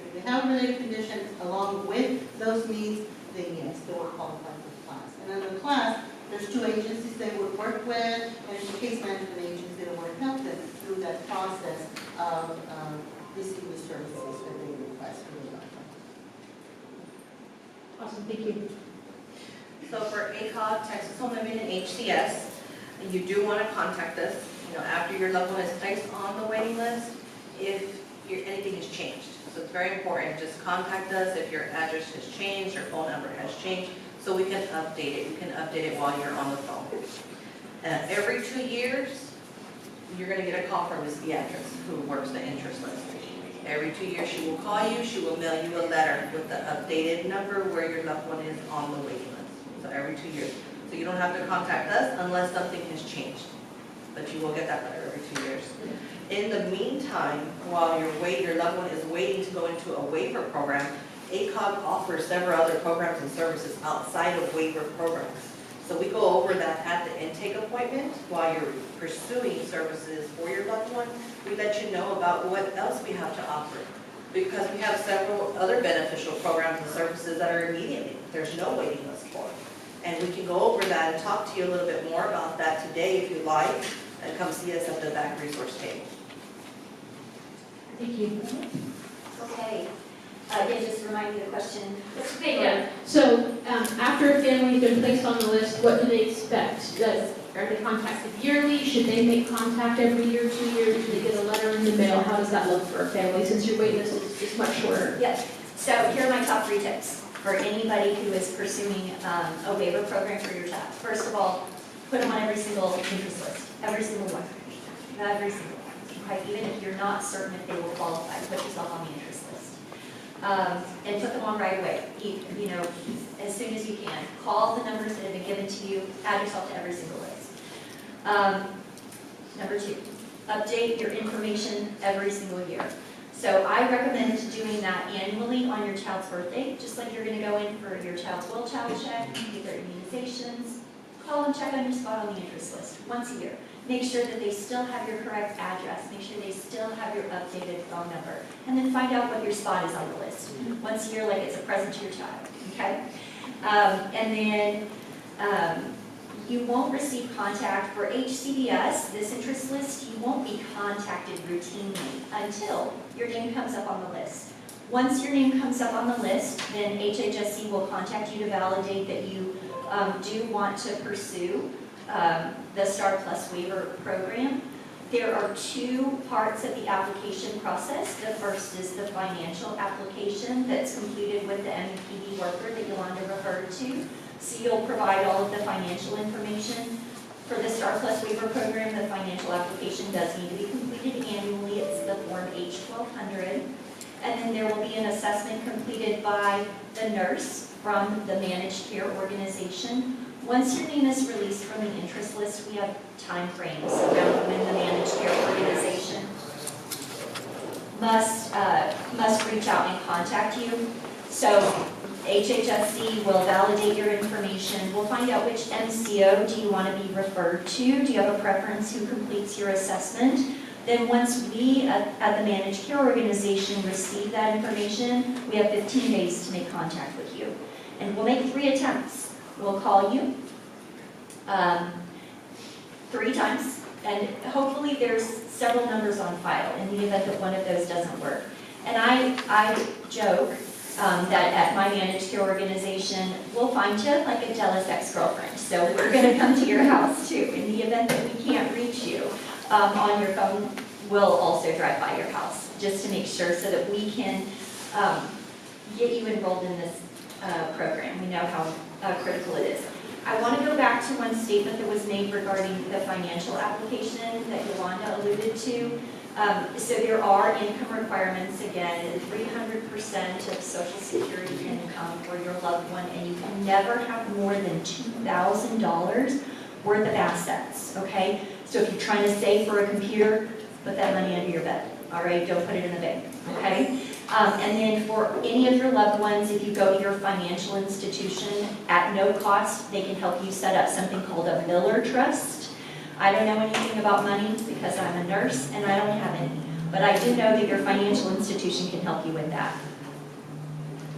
If they have a related condition along with those needs, then yes, they will qualify for the class. And under the class, there's 2 agencies they would work with, and it's a case management agency that would help them through that process of receiving the services that they request for the life. Awesome, thank you. So for ACOG, Texas Home Living, and HCS, you do want to contact us, after your loved one is placed on the waiting list, if anything has changed. So it's very important, just contact us if your address has changed, your phone number has changed, so we can update it. You can update it while you're on the phone. Every 2 years, you're going to get a call from Ms. Beatrice, who works the interest list. Every 2 years, she will call you, she will mail you a letter with the updated number where your loved one is on the waiting list. So every 2 years. So you don't have to contact us unless something has changed. But you will get that letter every 2 years. In the meantime, while your loved one is waiting to go into a waiver program, ACOG offers several other programs and services outside of waiver programs. So we go over that at the intake appointment while you're pursuing services for your loved one. We let you know about what else we have to offer, because we have several other beneficial programs and services that are immediately. There's no waiting list for. And we can go over that and talk to you a little bit more about that today if you like, and come see us at the back resource table. Thank you. Okay. Again, just remind me the question. That's okay, yeah. So after a family's been placed on the list, what do they expect? Are they contacted yearly? Should they make contact every year, 2 years? Do they get a letter in the mail? How does that look for a family since your wait list is much shorter? Yes. So here are my top 3 tips for anybody who is pursuing a waiver program for your child. First of all, Put them on every single interest list, every single one, every single one. Okay, even if you're not certain if they will qualify, put yourself on the interest list. And put them on right away, you know, as soon as you can. Call the numbers that have been given to you, add yourself to every single list. Number 2, update your information every single year. So I recommend doing that annually on your child's birthday, just like you're gonna go in for your child's well child check, get their immunizations, call and check on your spot on the interest list once a year. Make sure that they still have your correct address, make sure they still have your updated phone number, and then find out what your spot is on the list. Once a year, like it's a present to your child, okay? And then you won't receive contact for HCBS, this interest list, you won't be contacted routinely until your name comes up on the list. Once your name comes up on the list, then HHSC will contact you to validate that you do want to pursue the STAR Plus waiver program. There are 2 parts of the application process. The first is the financial application that's completed with the MPD worker that Yolanda referred to. So you'll provide all of the financial information. For the STAR Plus waiver program, the financial application does need to be completed annually. It's the Form H-1200. And then there will be an assessment completed by the nurse from the managed care organization. Once your name is released from the interest list, we have time frames around when the managed care organization must reach out and contact you. So HHSC will validate your information. We'll find out which MCO do you want to be referred to. Do you have a preference who completes your assessment? Then once we at the managed care organization receive that information, we have 15 days to make contact with you. And we'll make 3 attempts. We'll call you 3 times, and hopefully there's several numbers on file in the event that one of those doesn't work. And I joke that at my managed care organization, we'll find you like a jealous ex-girlfriend. So we're going to come to your house too. In the event that we can't reach you on your phone, we'll also drive by your house just to make sure so that we can get you enrolled in this program. We know how critical it is. I want to go back to one statement that was made regarding the financial application that Yolanda alluded to. So there are income requirements, again, 300% of Social Security income for your loved one, and you can never have more than $2,000 worth of assets, okay? So if you're trying to save for a computer, put that money under your bed, all right? Don't put it in the bank, okay? And then for any of your loved ones, if you go to your financial institution at no cost, they can help you set up something called a Miller Trust. I don't know anything about money because I'm a nurse and I don't have any, but I do know that your financial institution can help you with that.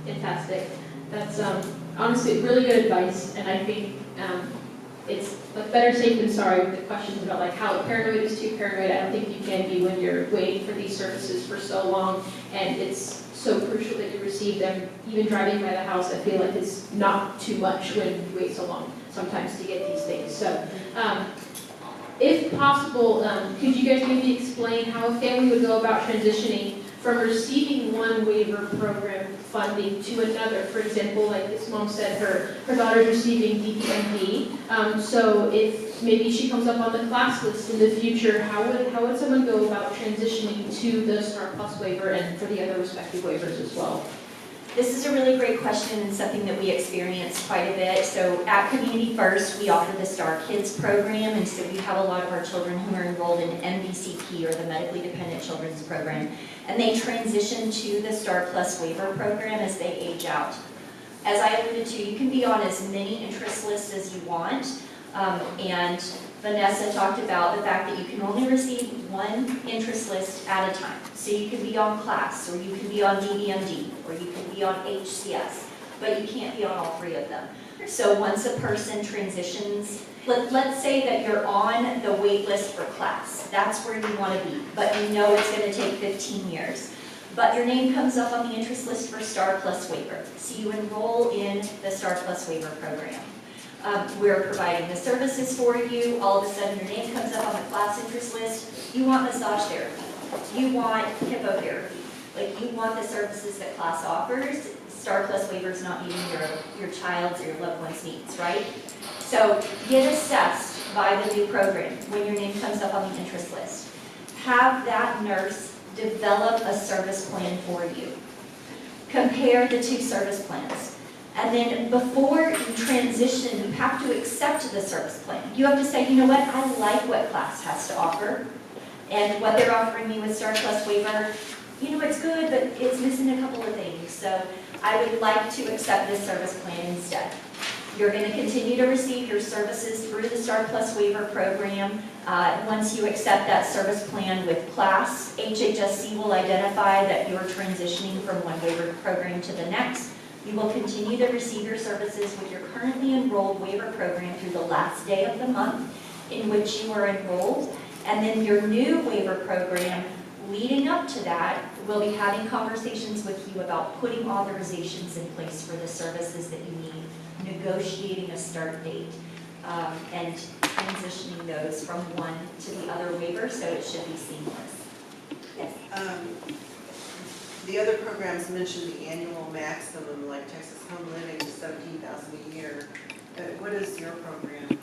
Fantastic. That's honestly really good advice, and I think it's like better safe than sorry with the questions about like how paranoid is too paranoid. I don't think you can be when you're waiting for these services for so long, and it's so crucial that you receive them. Even driving by the house, I feel like it's not too much when you wait so long sometimes to get these things. So if possible, could you guys maybe explain how a family would go about transitioning from receiving one waiver program funding to another? For example, like this mom said, her daughter's receiving DPMP. So if maybe she comes up on the class list in the future, how would someone go about transitioning to the STAR Plus waiver and for the other respective waivers as well? This is a really great question and something that we experience quite a bit. So at Community First, we offer the STAR Kids program, and so we have a lot of our children who are enrolled in MDCP, or the Medically Dependent Children's Program, and they transition to the STAR Plus waiver program as they age out. As I alluded to, you can be on as many interest lists as you want, and Vanessa talked about the fact that you can only receive one interest list at a time. So you can be on class, or you can be on DBMD, or you can be on HCS, but you can't be on all 3 of them. So once a person transitions, let's say that you're on the wait list for class. That's where you want to be, but you know it's going to take 15 years. But your name comes up on the interest list for STAR Plus waiver. So you enroll in the STAR Plus waiver program. We're providing the services for you. All of a sudden your name comes up on the class interest list. You want massage therapy. You want hippotherapy. Like, you want the services that class offers. STAR Plus waiver is not meeting your child's or your loved one's needs, right? So get assessed by the new program, when your name comes up on the interest list, have that nurse develop a service plan for you. Compare the two service plans. And then before you transition, you have to accept the service plan. You have to say, you know what, I like what class has to offer. And what they're offering me with Star Plus waiver, you know, it's good, but it's missing a couple of things. So I would like to accept this service plan instead. You're going to continue to receive your services through the Star Plus waiver program. Once you accept that service plan with class, HHSC will identify that you're transitioning from one waiver program to the next. You will continue to receive your services with your currently enrolled waiver program through the last day of the month in which you are enrolled. And then your new waiver program leading up to that, we'll be having conversations with you about putting authorizations in place for the services that you need, negotiating a start date, and transitioning those from one to the other waiver, so it should be seamless. Yes? The other programs mentioned the annual maximum, like Texas Home Living is $17,000 a year. What is your program?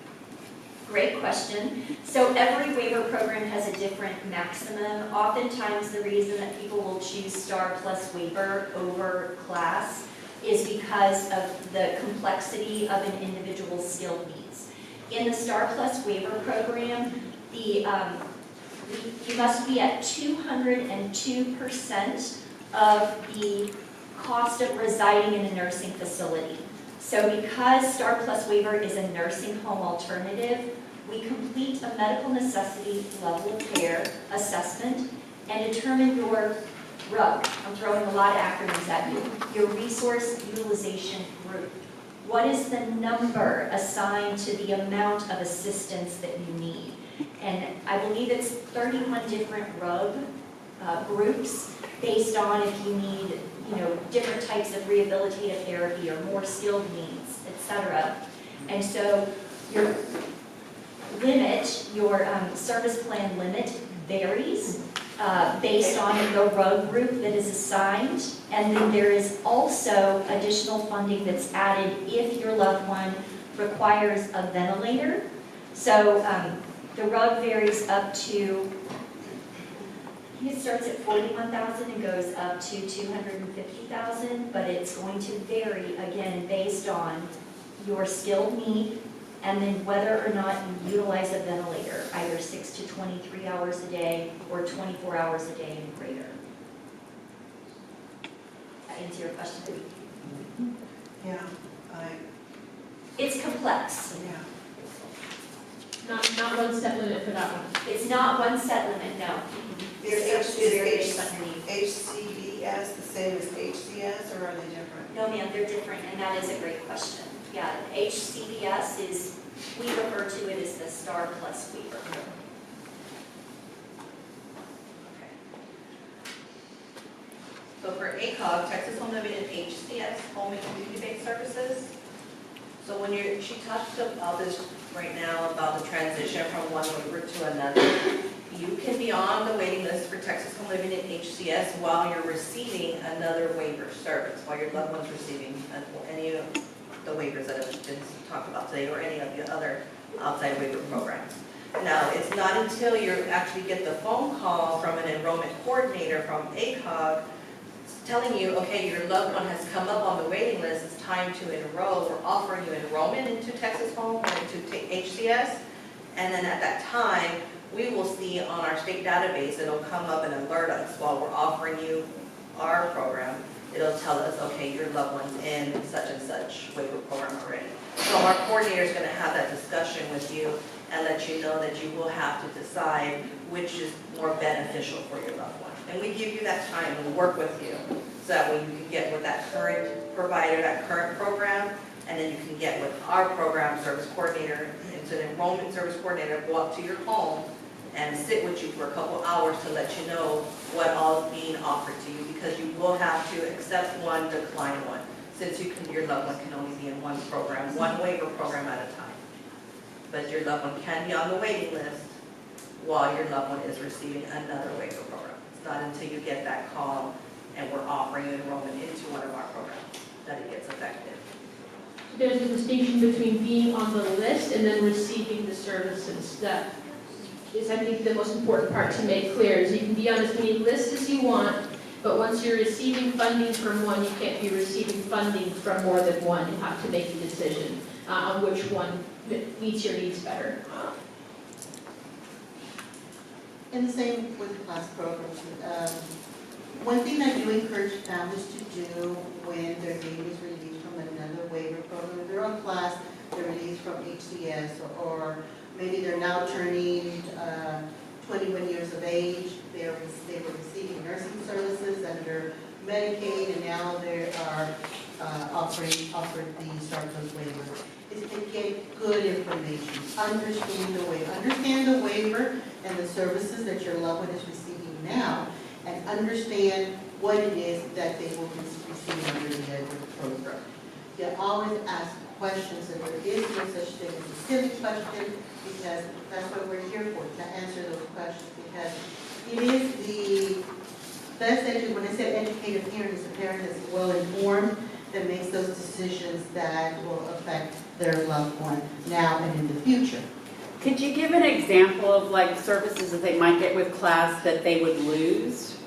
Great question. So every waiver program has a different maximum. Oftentimes the reason that people will choose Star Plus waiver over class is because of the complexity of an individual's skilled needs. In the Star Plus waiver program, you must be at 202% of the cost of residing in a nursing facility. So because Star Plus waiver is a nursing home alternative, we complete a medical necessity level of care assessment and determine your RUG. I'm throwing a lot of acronyms at you. Your resource utilization group. What is the number assigned to the amount of assistance that you need? And I believe it's 31 different RUG groups based on if you need, different types of rehabilitative therapy or more skilled needs, etc. And so your limit, your service plan limit varies based on the RUG group that is assigned. And then there is also additional funding that's added if your loved one requires a ventilator. So the RUG varies up to, it starts at $41,000 and goes up to $250,000, but it's going to vary, again, based on your skilled need and then whether or not you utilize a ventilator, either 6 to 23 hours a day or 24 hours a day and greater. That answer your question? Yeah, It's complex. yeah. Not one set limit for that one. It's not one set limit, no. It's very based on your need. HCBS the same as HCS, or are they different? No, ma'am, they're different, and that is a great question. Yeah, HCBS is, we refer to it as the Star Plus waiver. So for ACOG, Texas Home Living and HCS, Home and Community-Based Services. So when she talks about this right now, about the transition from one waiver to another, you can be on the waiting list for Texas Home Living and HCS while you're receiving another waiver service, while your loved one's receiving any of the waivers that have been talked about today, or any of the other outside waiver programs. Now, it's not until you actually get the phone call from an enrollment coordinator from ACOG telling you, okay, your loved one has come up on the waiting list, it's time to enroll. We're offering you enrollment into Texas Home or into HCS, and then at that time, we will see on our state database, it'll come up and alert us while we're offering you our program. It'll tell us, okay, your loved one's in such and such waiver program already. So our coordinator is going to have that discussion with you and let you know that you will have to decide which is more beneficial for your loved one. And we give you that time and work with you so that way you can get with that current provider, that current program, and then you can get with our program service coordinator. It's an enrollment service coordinator, go up to your home and sit with you for a couple hours to let you know what all is being offered to you, because you will have to accept one, decline one, since your loved one can only be in one program, one waiver program at a time. But your loved one can be on the waiting list while your loved one is receiving another waiver program. It's not until you get that call and we're offering you enrollment into one of our programs that it gets effective. There's a distinction between being on the list and then receiving the services. That is, I think, the most important part to make clear, is you can be on as many lists as you want, but once you're receiving funding from one, you can't be receiving funding from more than one. You have to make a decision on which one meets your needs better. And the same with the class programs. One thing I do encourage families to do when their baby is released from another waiver program, if they're on class, they're released from HCBS, or maybe they're now turning 21 years of age, they were receiving nursing services under Medicaid, and now they are offered the STAR+ waiver, is to get good information, understand the waiver and the services that your loved one is receiving now, and understand what it is that they will receive under the other program. You always ask questions, and there is no such thing as a silly question, because that's what we're here for, to answer those questions, because it is the best when I say educated parent, is a parent that's well informed, that makes those decisions that will affect their loved one now and in the future. Could you give an example of like services that they might get with class that they would lose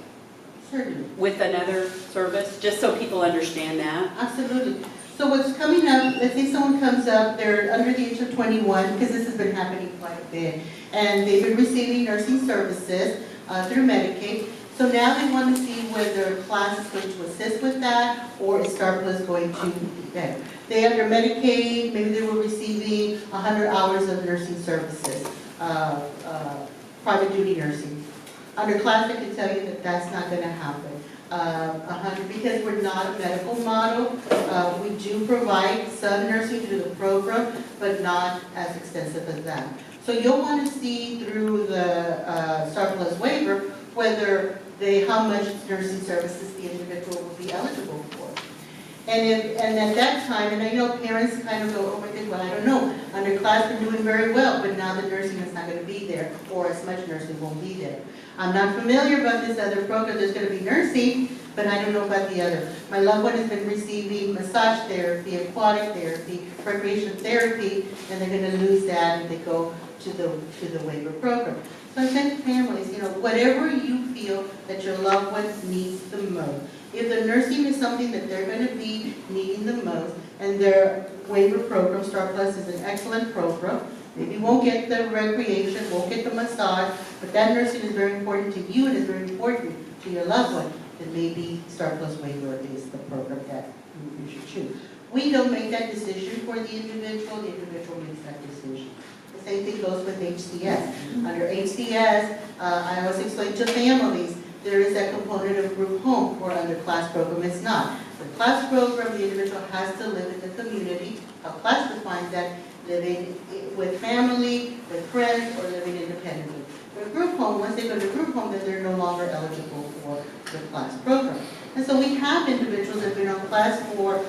Certainly. with another service, just so people understand that? Absolutely. So what's coming up, let's say someone comes up, they're under the age of 21, because this has been happening quite a bit, and they've been receiving nursing services through Medicaid. So now they want to see whether class is going to assist with that, or is STAR+ going to be better. They under Medicaid, maybe they were receiving 100 hours of nursing services, private duty nursing. Under class, I can tell you that that's not going to happen. 100, because we're not a medical model. We do provide some nursing through the program, but not as extensive as that. So you'll want to see through the STAR+ waiver whether how much nursing services the individual will be eligible for. And at that time, and I know parents kind of go, oh my goodness, well, I don't know. Under class, they're doing very well, but now the nursing is not going to be there, or as much nursing won't be there. I'm not familiar about this other program. There's going to be nursing, but I don't know about the other. My loved one has been receiving massage therapy, aquatic therapy, recreation therapy, and they're going to lose that if they go to the waiver program. So I said to families, whatever you feel that your loved one needs the most. If the nursing is something that they're going to be needing the most, and their waiver program, STAR+ is an excellent program. Maybe won't get the recreation, won't get the massage, but that nursing is very important to you and is very important to your loved one. Then maybe STAR+ waiver is the program that you should choose. We don't make that decision for the individual makes that decision. The same thing goes with HCBS. Under HCBS, I always explain to families, there is that component of group home, or under class program it's not. The class program, the individual has to live in the community. How class defines that, living with family, with friends, or living independently. For group home, once they go to group home, then they're no longer eligible for the class program. And so we have individuals that have been on class for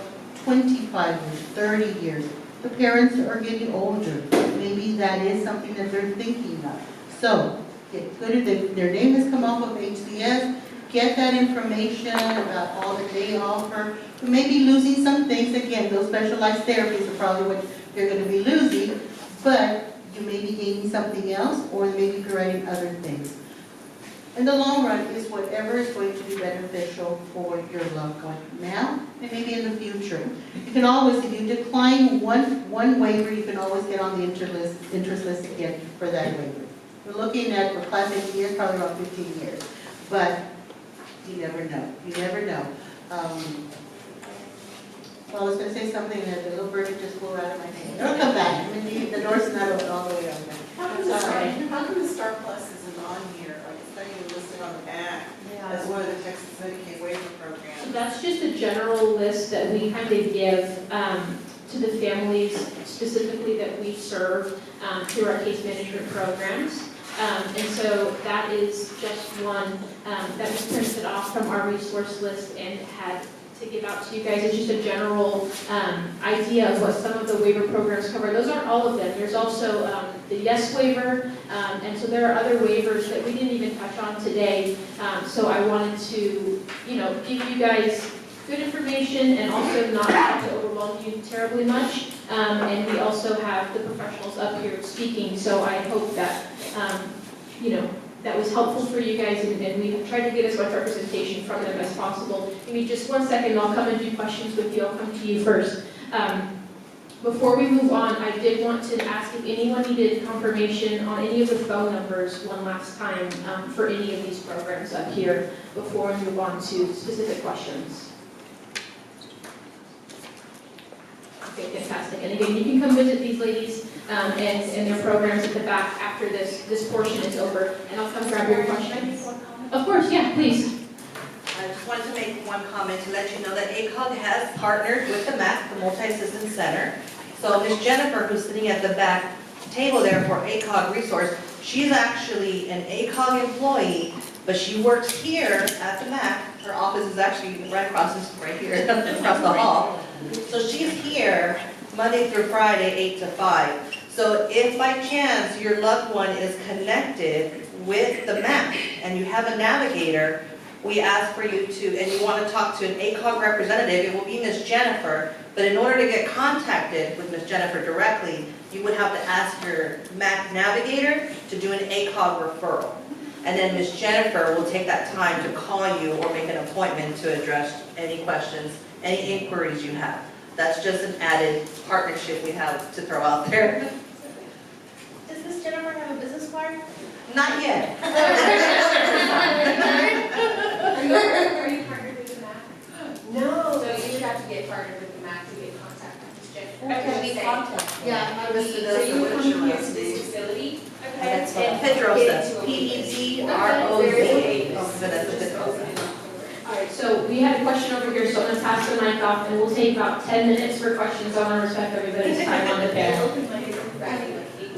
25 years, 30 years. The parents are getting older. Maybe that is something that they're thinking of. So, get good if their name has come off of HCBS, get that information about all that they offer. We may be losing some things. Again, those specialized therapies are probably what they're going to be losing, but you may be gaining something else, or maybe providing other things. In the long run is whatever is going to be beneficial for your loved one now and maybe in the future. You can always, if you decline one waiver, you can always get on the interest list again for that waiver. We're looking at, for class HCBS, probably about 15 years, but you never know. You never know. Well, I was going to say something that the little bird just flew out of my hand. It'll come back. I mean, the door's not open all the way open. How come the STAR+ isn't on here? Like, it's not even listed on the back as one of the Texas Medicaid waiver So programs. that's just a general list that we kind of give to the families specifically that we serve through our case management programs. And so that is just one that we printed off from our resource list and had to give out to you guys. It's just a general idea of what some of the waiver programs cover. Those aren't all of them. There's also the YES waiver, and so there are other waivers that we didn't even touch on today. So I wanted to, give you guys good information and also not have to overwhelm you terribly much. And we also have the professionals up here speaking, so I hope that, that was helpful for you guys, and we tried to get as much representation from them as possible. Give me just 1 second, I'll come and do questions with you. I'll come to you first. Before we move on, I did want to ask if anyone needed confirmation on any of the phone numbers one last time for any of these programs up here before we move on to specific questions. Okay, fantastic. And again, you can come visit these ladies and their programs at the back after this portion is over. And I'll come grab your questions. Of course, yeah, please. I just wanted to make one comment to let you know that ACOG has partnered with the MAC, the Multi-System Center. So Ms. Jennifer, who's sitting at the back table there for ACOG resource, she's actually an ACOG employee, but she works here at the MAC. Her office is actually right across here, across the hall. So she's here Monday through Friday, 8 to 5. So if by chance your loved one is connected with the MAC and you have a navigator, we ask for you to, and you want to talk to an ACOG representative, it will be Ms. Jennifer, but in order to get contacted with Ms. Jennifer directly, you would have to ask your MAC navigator to do an ACOG referral. And then Ms. Jennifer will take that time to call you or make an appointment to address any questions, any inquiries you have. That's just an added partnership we have to throw out there. Does Miss Jennifer have a business card? Not yet. Are you partnered with the MAC? No. So you would have to get partnered with the MAC to get contact with Jennifer. Okay, contact. Yeah, Mr. so Does, you would what's come your here last to this name? facility, And okay? Pedrosa, P-E-D-R-O-Z-A. Oh, Vanessa Pedrosa. All right, so we had a question over here, so I'm going to pass the mic off, and we'll take about 10 minutes for questions. I want to respect everybody's time on the panel.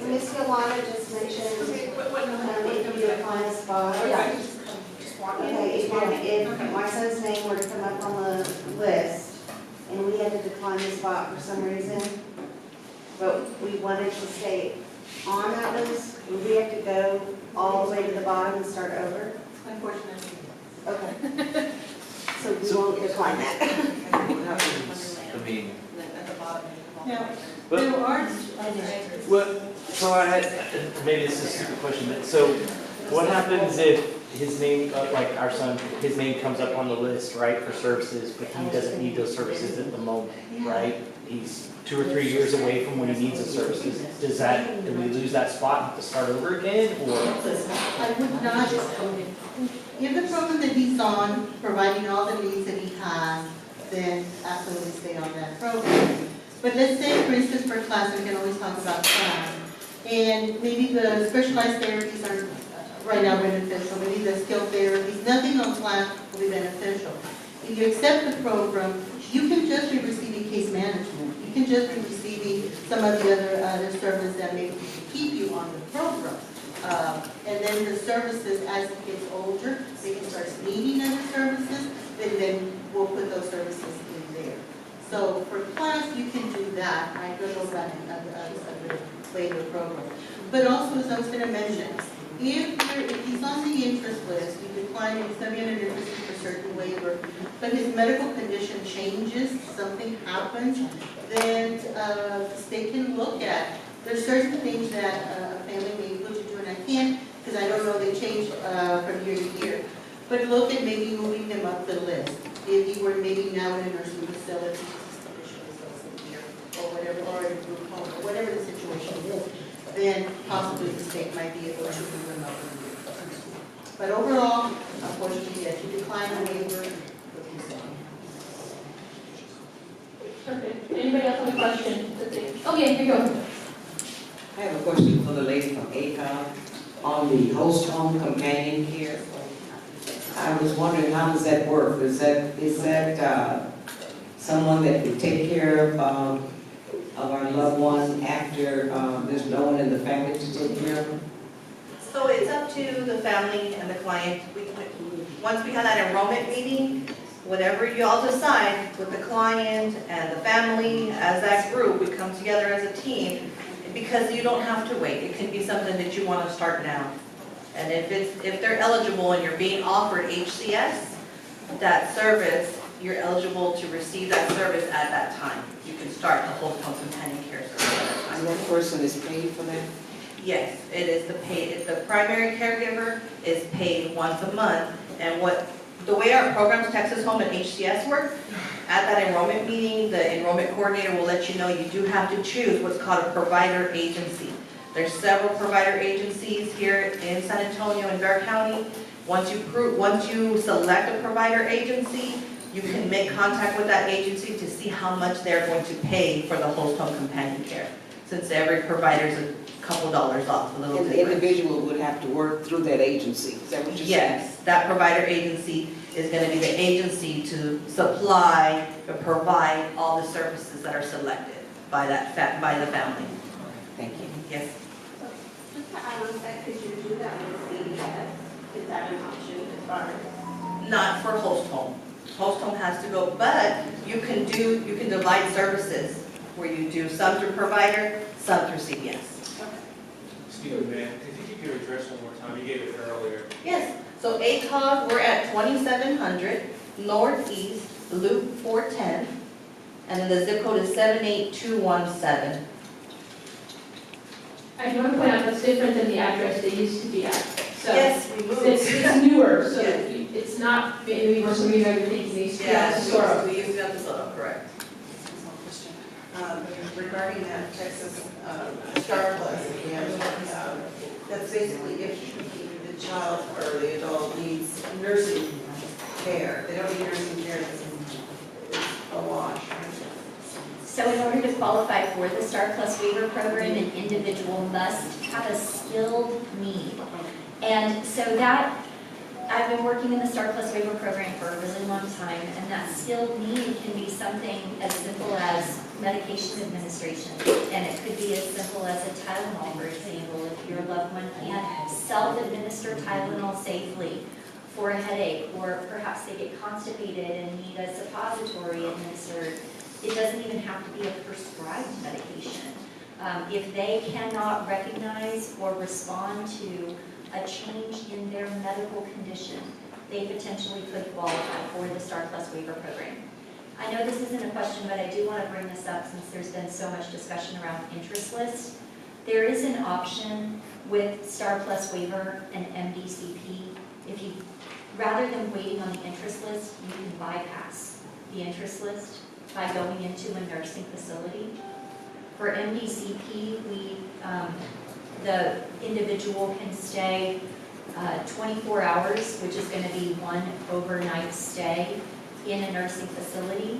Miss Yolanda just mentioned, if you apply a spot. Okay, if my son's name were to come up on the list, and we had to decline the spot for some reason, but we wanted to stay on that list, would we have to go all the way to the bottom and start over? Unfortunately. Okay. So we won't decline that. I mean, At the bottom. Now, but, there are, so I had, maybe this is a stupid question, but so what happens if his name, like our son, his name comes up on the list, right, for services, but he doesn't need those services at the moment, right? He's 2 or 3 years away from when he needs the services. Do we lose that spot and have to start over again, or? I would not, if the program that he's on, providing all the needs that he has, then absolutely stay on that program. But let's say, for instance, for class, we can always talk about class, and maybe the specialized therapies are right now beneficial, maybe the skilled therapies, nothing on class will be beneficial. If you accept the program, you can just be receiving case management. You can just be receiving some of the other services that maybe keep you on the program. And then the services, as he gets older, they can start needing other services, then we'll put those services in there. So for class, you can do that. I don't know about another later program. But also, as I was going to mention, if he's on the interest list, you decline, he's going to be under interest for a certain waiver, but his medical condition changes, something happens, then the state can look at. There's certain things that a family may be able to do, and I can't, because I don't know, they change from year to year. But look at maybe moving them up the list. If he were maybe now in a nursing facility, his condition is also here, or whatever, or in a group home, or whatever the situation is, then possibly the state might be able to move them up. But overall, unfortunately, yes, you decline the waiver. Perfect. Anybody else have a question? Oh, yeah, here you go. I have a question for the lady from ACOG on the host home companion care. I was wondering, how does that work? Is that someone that could take care of our loved one after there's no one in the family to take care of them? So it's up to the family and the client. Once we have that enrollment meeting, whatever you all decide with the client and the family, as that group, we come together as a team, because you don't have to wait. It can be something that you want to start now. And if they're eligible and you're being offered HCS, that service, you're eligible to receive that service at that time. You can start the whole home companion care service at that time. And that person is paid for that? Yes, it is the primary caregiver is paid once a month, and the way our programs, Texas Home and HCS work, at that enrollment meeting, the enrollment coordinator will let you know you do have to choose what's called a provider agency. There's several provider agencies here in San Antonio and Bexar County. Once you select a provider agency, you can make contact with that agency to see how much they're going to pay for the host home companion care, since every provider is a couple dollars off, a little And the different. individual would have to work through that agency, is that what you're saying? Yes, that provider agency is going to be the agency to supply or provide all the services that are selected by by the family. Thank you. Yes. Just to add on to that, could you do that with CBS? Is that an option as far as? Not for host home. Host home has to go, but you can divide services where you do some through provider, some through CBS. Excuse me, ma'am, could you give your address one more time? You gave it earlier. Yes, so ACOG, we're at 2700 Northeast Loop 410, and then the zip code is 78217. I want to point out that's different than the address they used to be at. So Yes, we moved. it's newer, so Yeah. it's not, maybe more some of you guys are thinking they used to be at Yes, Tesoro. we used to have the Tesoro, correct. Regarding that Texas Star Plus, again, that's basically if the child or the adult needs nursing care. They don't need nursing care, it's a wash. So in order to qualify for the Star Plus waiver program, an individual must have a skilled need. And so that, I've been working in the Star Plus waiver program for a really long time, and that skilled need can be something as simple as medication administration. And it could be as simple as a Tylenol, for example, if your loved one can't self-administer Tylenol safely for a headache, or perhaps they get constipated and need a suppository administered. It doesn't even have to be a prescribed medication. If they cannot recognize or respond to a change in their medical condition, they potentially could qualify for the Star Plus waiver program. I know this isn't a question, but I do want to bring this up since there's been so much discussion around interest list. There is an option with Star Plus waiver and MDCP. If you, rather than waiting on the interest list, you can bypass the interest list by going into a nursing facility. For MDCP, the individual can stay 24 hours, which is going to be one overnight stay in a nursing facility.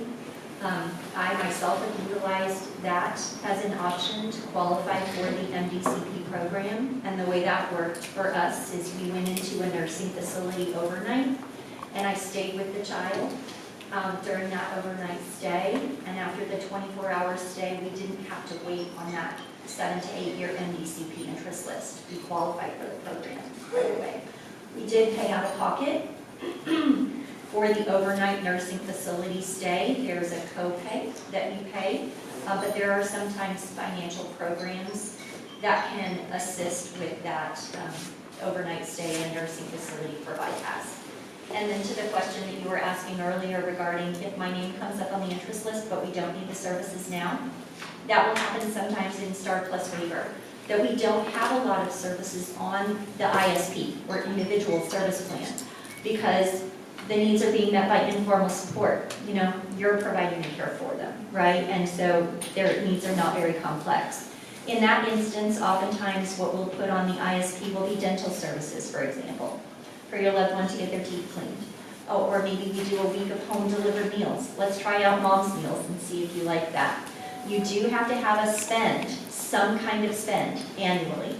I myself have utilized that as an option to qualify for the MDCP program. And the way that worked for us is we went into a nursing facility overnight, and I stayed with the child during that overnight stay. And after the 24-hour stay, we didn't have to wait on that 7 to 8 year MDCP interest list. We qualified for the program right away. We did pay out of pocket for the overnight nursing facility stay. There's a copay that you pay, but there are sometimes financial programs that can assist with that overnight stay in nursing facility for bypass. And then to the question that you were asking earlier regarding if my name comes up on the interest list, but we don't need the services now, that will happen sometimes in Star Plus waiver, that we don't have a lot of services on the ISP, or individual service plan, because the needs are being met by informal support. You know, you're providing the care for them, right? And so their needs are not very complex. In that instance, oftentimes what we'll put on the ISP will be dental services, for example, for your loved one to get their teeth cleaned. Oh, or maybe we do a week of home delivered meals. Let's try out mom's meals and see if you like that. You do have to have a spend, some kind of spend annually.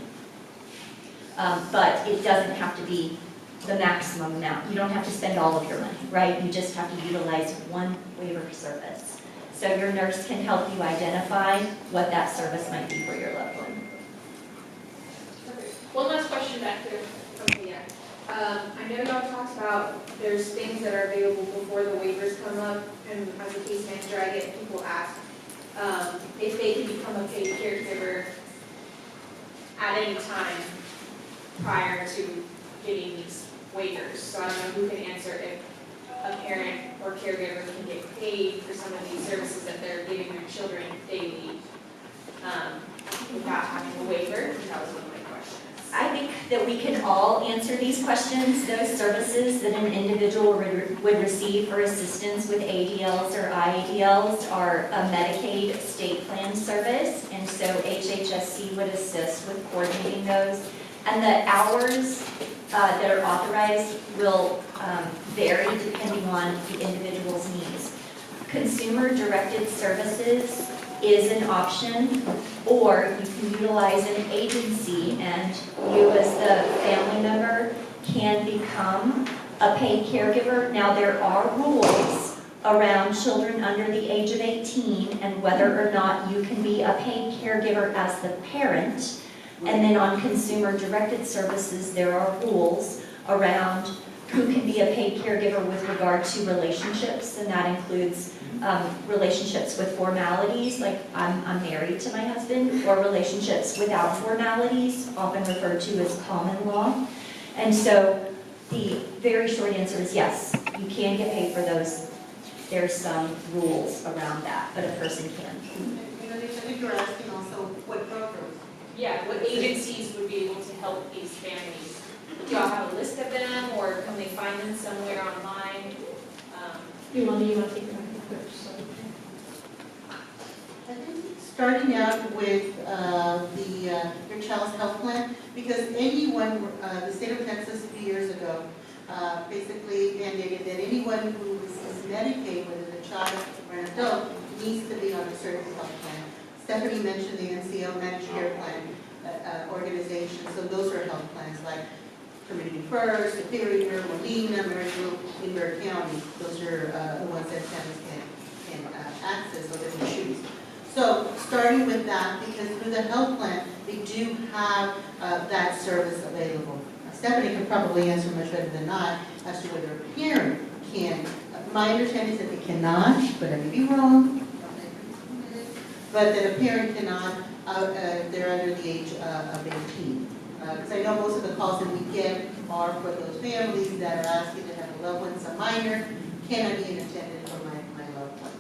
But it doesn't have to be the maximum amount. You don't have to spend all of your money, right? You just have to utilize one waiver service. So your nurse can help you identify what that service might be for your loved one. One last question back here from the end. I know y'all talked about there's things that are available before the waivers come up, and as a case manager, I get people ask if they can become a paid caregiver at any time prior to getting these waivers. So I don't know who can answer if a parent or caregiver paid for some of these services that they're giving their children daily without having a waiver? That was one of my questions. I think that we can all answer these questions. Those services that an individual would receive for assistance with ADLs or IADLs are a Medicaid state plan service, and so HHSC would assist with coordinating those. And the hours that are authorized will vary depending on the individual's needs. Consumer-directed services is an option, or you can utilize an agency, and you as the family member can become a paid caregiver. Now, there are rules around children under the age of 18 and whether or not you can be a paid caregiver as the parent. And then on consumer-directed services, there are rules around who can be a paid caregiver with regard to relationships, and that includes relationships with formalities, like I'm married to my husband, or relationships without formalities, often referred to as common law. And so the very short answer is yes, you can get paid for those. There's some rules around that, but a person can. You know, I think you're asking also what programs. Yeah, what agencies would be able to help these families? Do y'all have a list of them, or can they find them somewhere online? You want to take that first? So. I think starting out with your child's health plan, because anyone, the state of Texas a few years ago, basically mandated that anyone who receives Medicaid, whether the child or an adult, needs to be on a certain health plan. Stephanie mentioned the NCO Managed Care Plan organization, so those are health plans like Community First, Superior, Molina, Maryville, in Bexar County. Those are the ones that families can access or they can choose. So starting with that, because through the health plan, they do have that service available. Stephanie can probably answer much better than I as to whether a parent can. My understanding is that they cannot, but I may be wrong. But that a parent cannot, they're under the age of 18. Because I know most of the calls that we get are for those families that are asking to have a loved one, some minor, can I be an attendant for my loved one?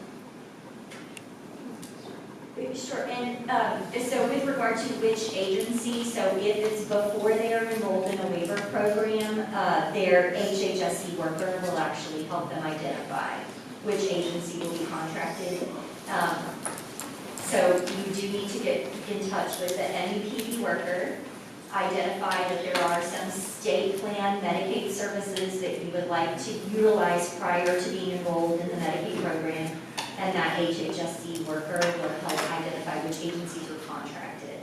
Sure, and so with regard to which agency, so if it's before they are enrolled in a waiver program, their HHSC worker will actually help them identify which agency will be contracted. So you do need to get in touch with the NEPD worker, identify that there are some state plan Medicaid services that you would like to utilize prior to being enrolled in the Medicaid program, and that HHSC worker will help identify which agencies are contracted.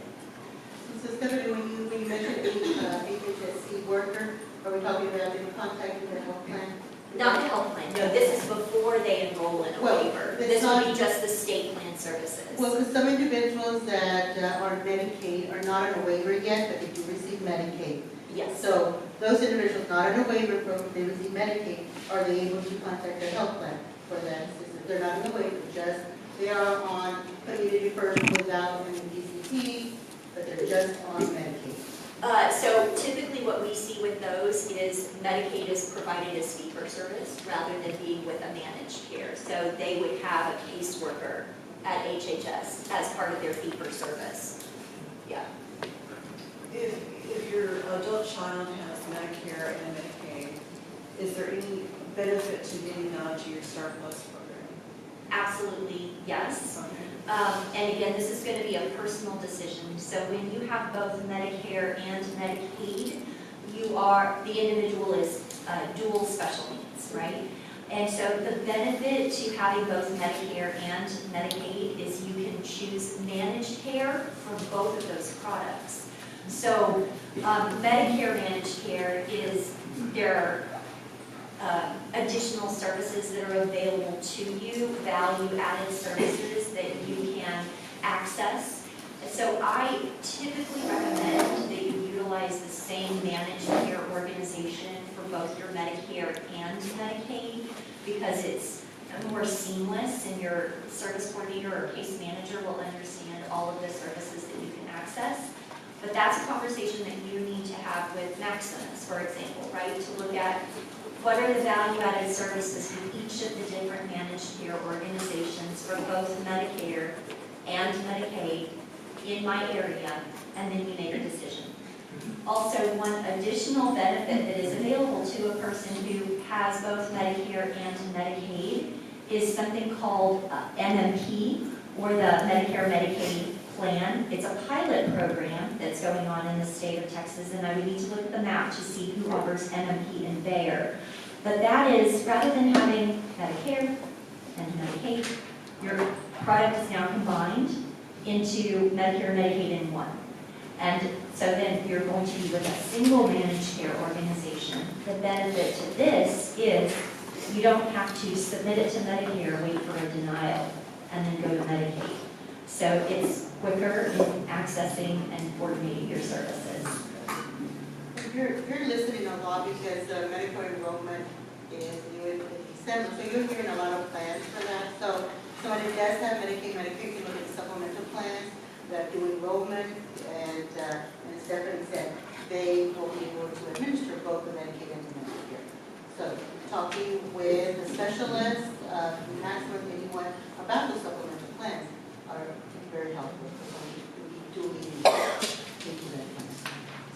So Stephanie, when you mentioned HHSC worker, are we talking about in contact with the health plan? Not the health plan, no, this is before they enroll in a waiver. This will be just the state plan services. Well, because some individuals that are Medicaid are not on a waiver yet, but they do receive Medicaid. Yes. So those individuals not on a waiver program, they receive Medicaid, are they able to contact their health plan for that assistance? They're not on a waiver, just they are on Community First without any PCP, but they're just on Medicaid. So typically what we see with those is Medicaid is provided as fee-for-service rather than being with a managed care. So they would have a caseworker at HHS as part of their fee-for-service. Yeah. If your adult child has Medicare and Medicaid, is there any benefit to getting onto your Star Plus program? Absolutely, yes. Okay. And again, this is going to be a personal decision. So when you have both Medicare and Medicaid, the individual is dual special needs, right? And so the benefit to having both Medicare and Medicaid is you can choose managed care for both of those products. So Medicare managed care is there are additional services that are available to you, value-added services that you can access. So I typically recommend that you utilize the same managed care organization for both your Medicare and Medicaid because it's more seamless and your service coordinator or case manager will understand all of the services that you can access. But that's a conversation that you need to have with Maximus, for example, right? To look at what are the value-added services with each of the different managed managed care organizations for both Medicare and Medicaid in my area, and then you make a decision. Also, one additional benefit that is available to a person who has both Medicare and Medicaid is something called MMP, or the Medicare Medicaid plan. It's a pilot program that's going on in the state of Texas, and I would need to look at the map to see who offers MMP in there. But that is, rather than having Medicare and Medicaid, your product is now combined into Medicare and Medicaid in one. And so then you're going to be with a single managed care organization. The benefit to this is you don't have to submit it to Medicare, wait for a denial, and then go to Medicaid. So it's quicker in accessing and coordinating your services. You're listening a lot because medical enrollment is due in December, so you're hearing a lot of plans for that. So somebody does have Medicaid, Medicare, you look at supplemental plans that do enrollment, and Stephanie said they will be able to administer both the Medicaid and the Medicare. So talking with the specialist, maximum anyone about the supplemental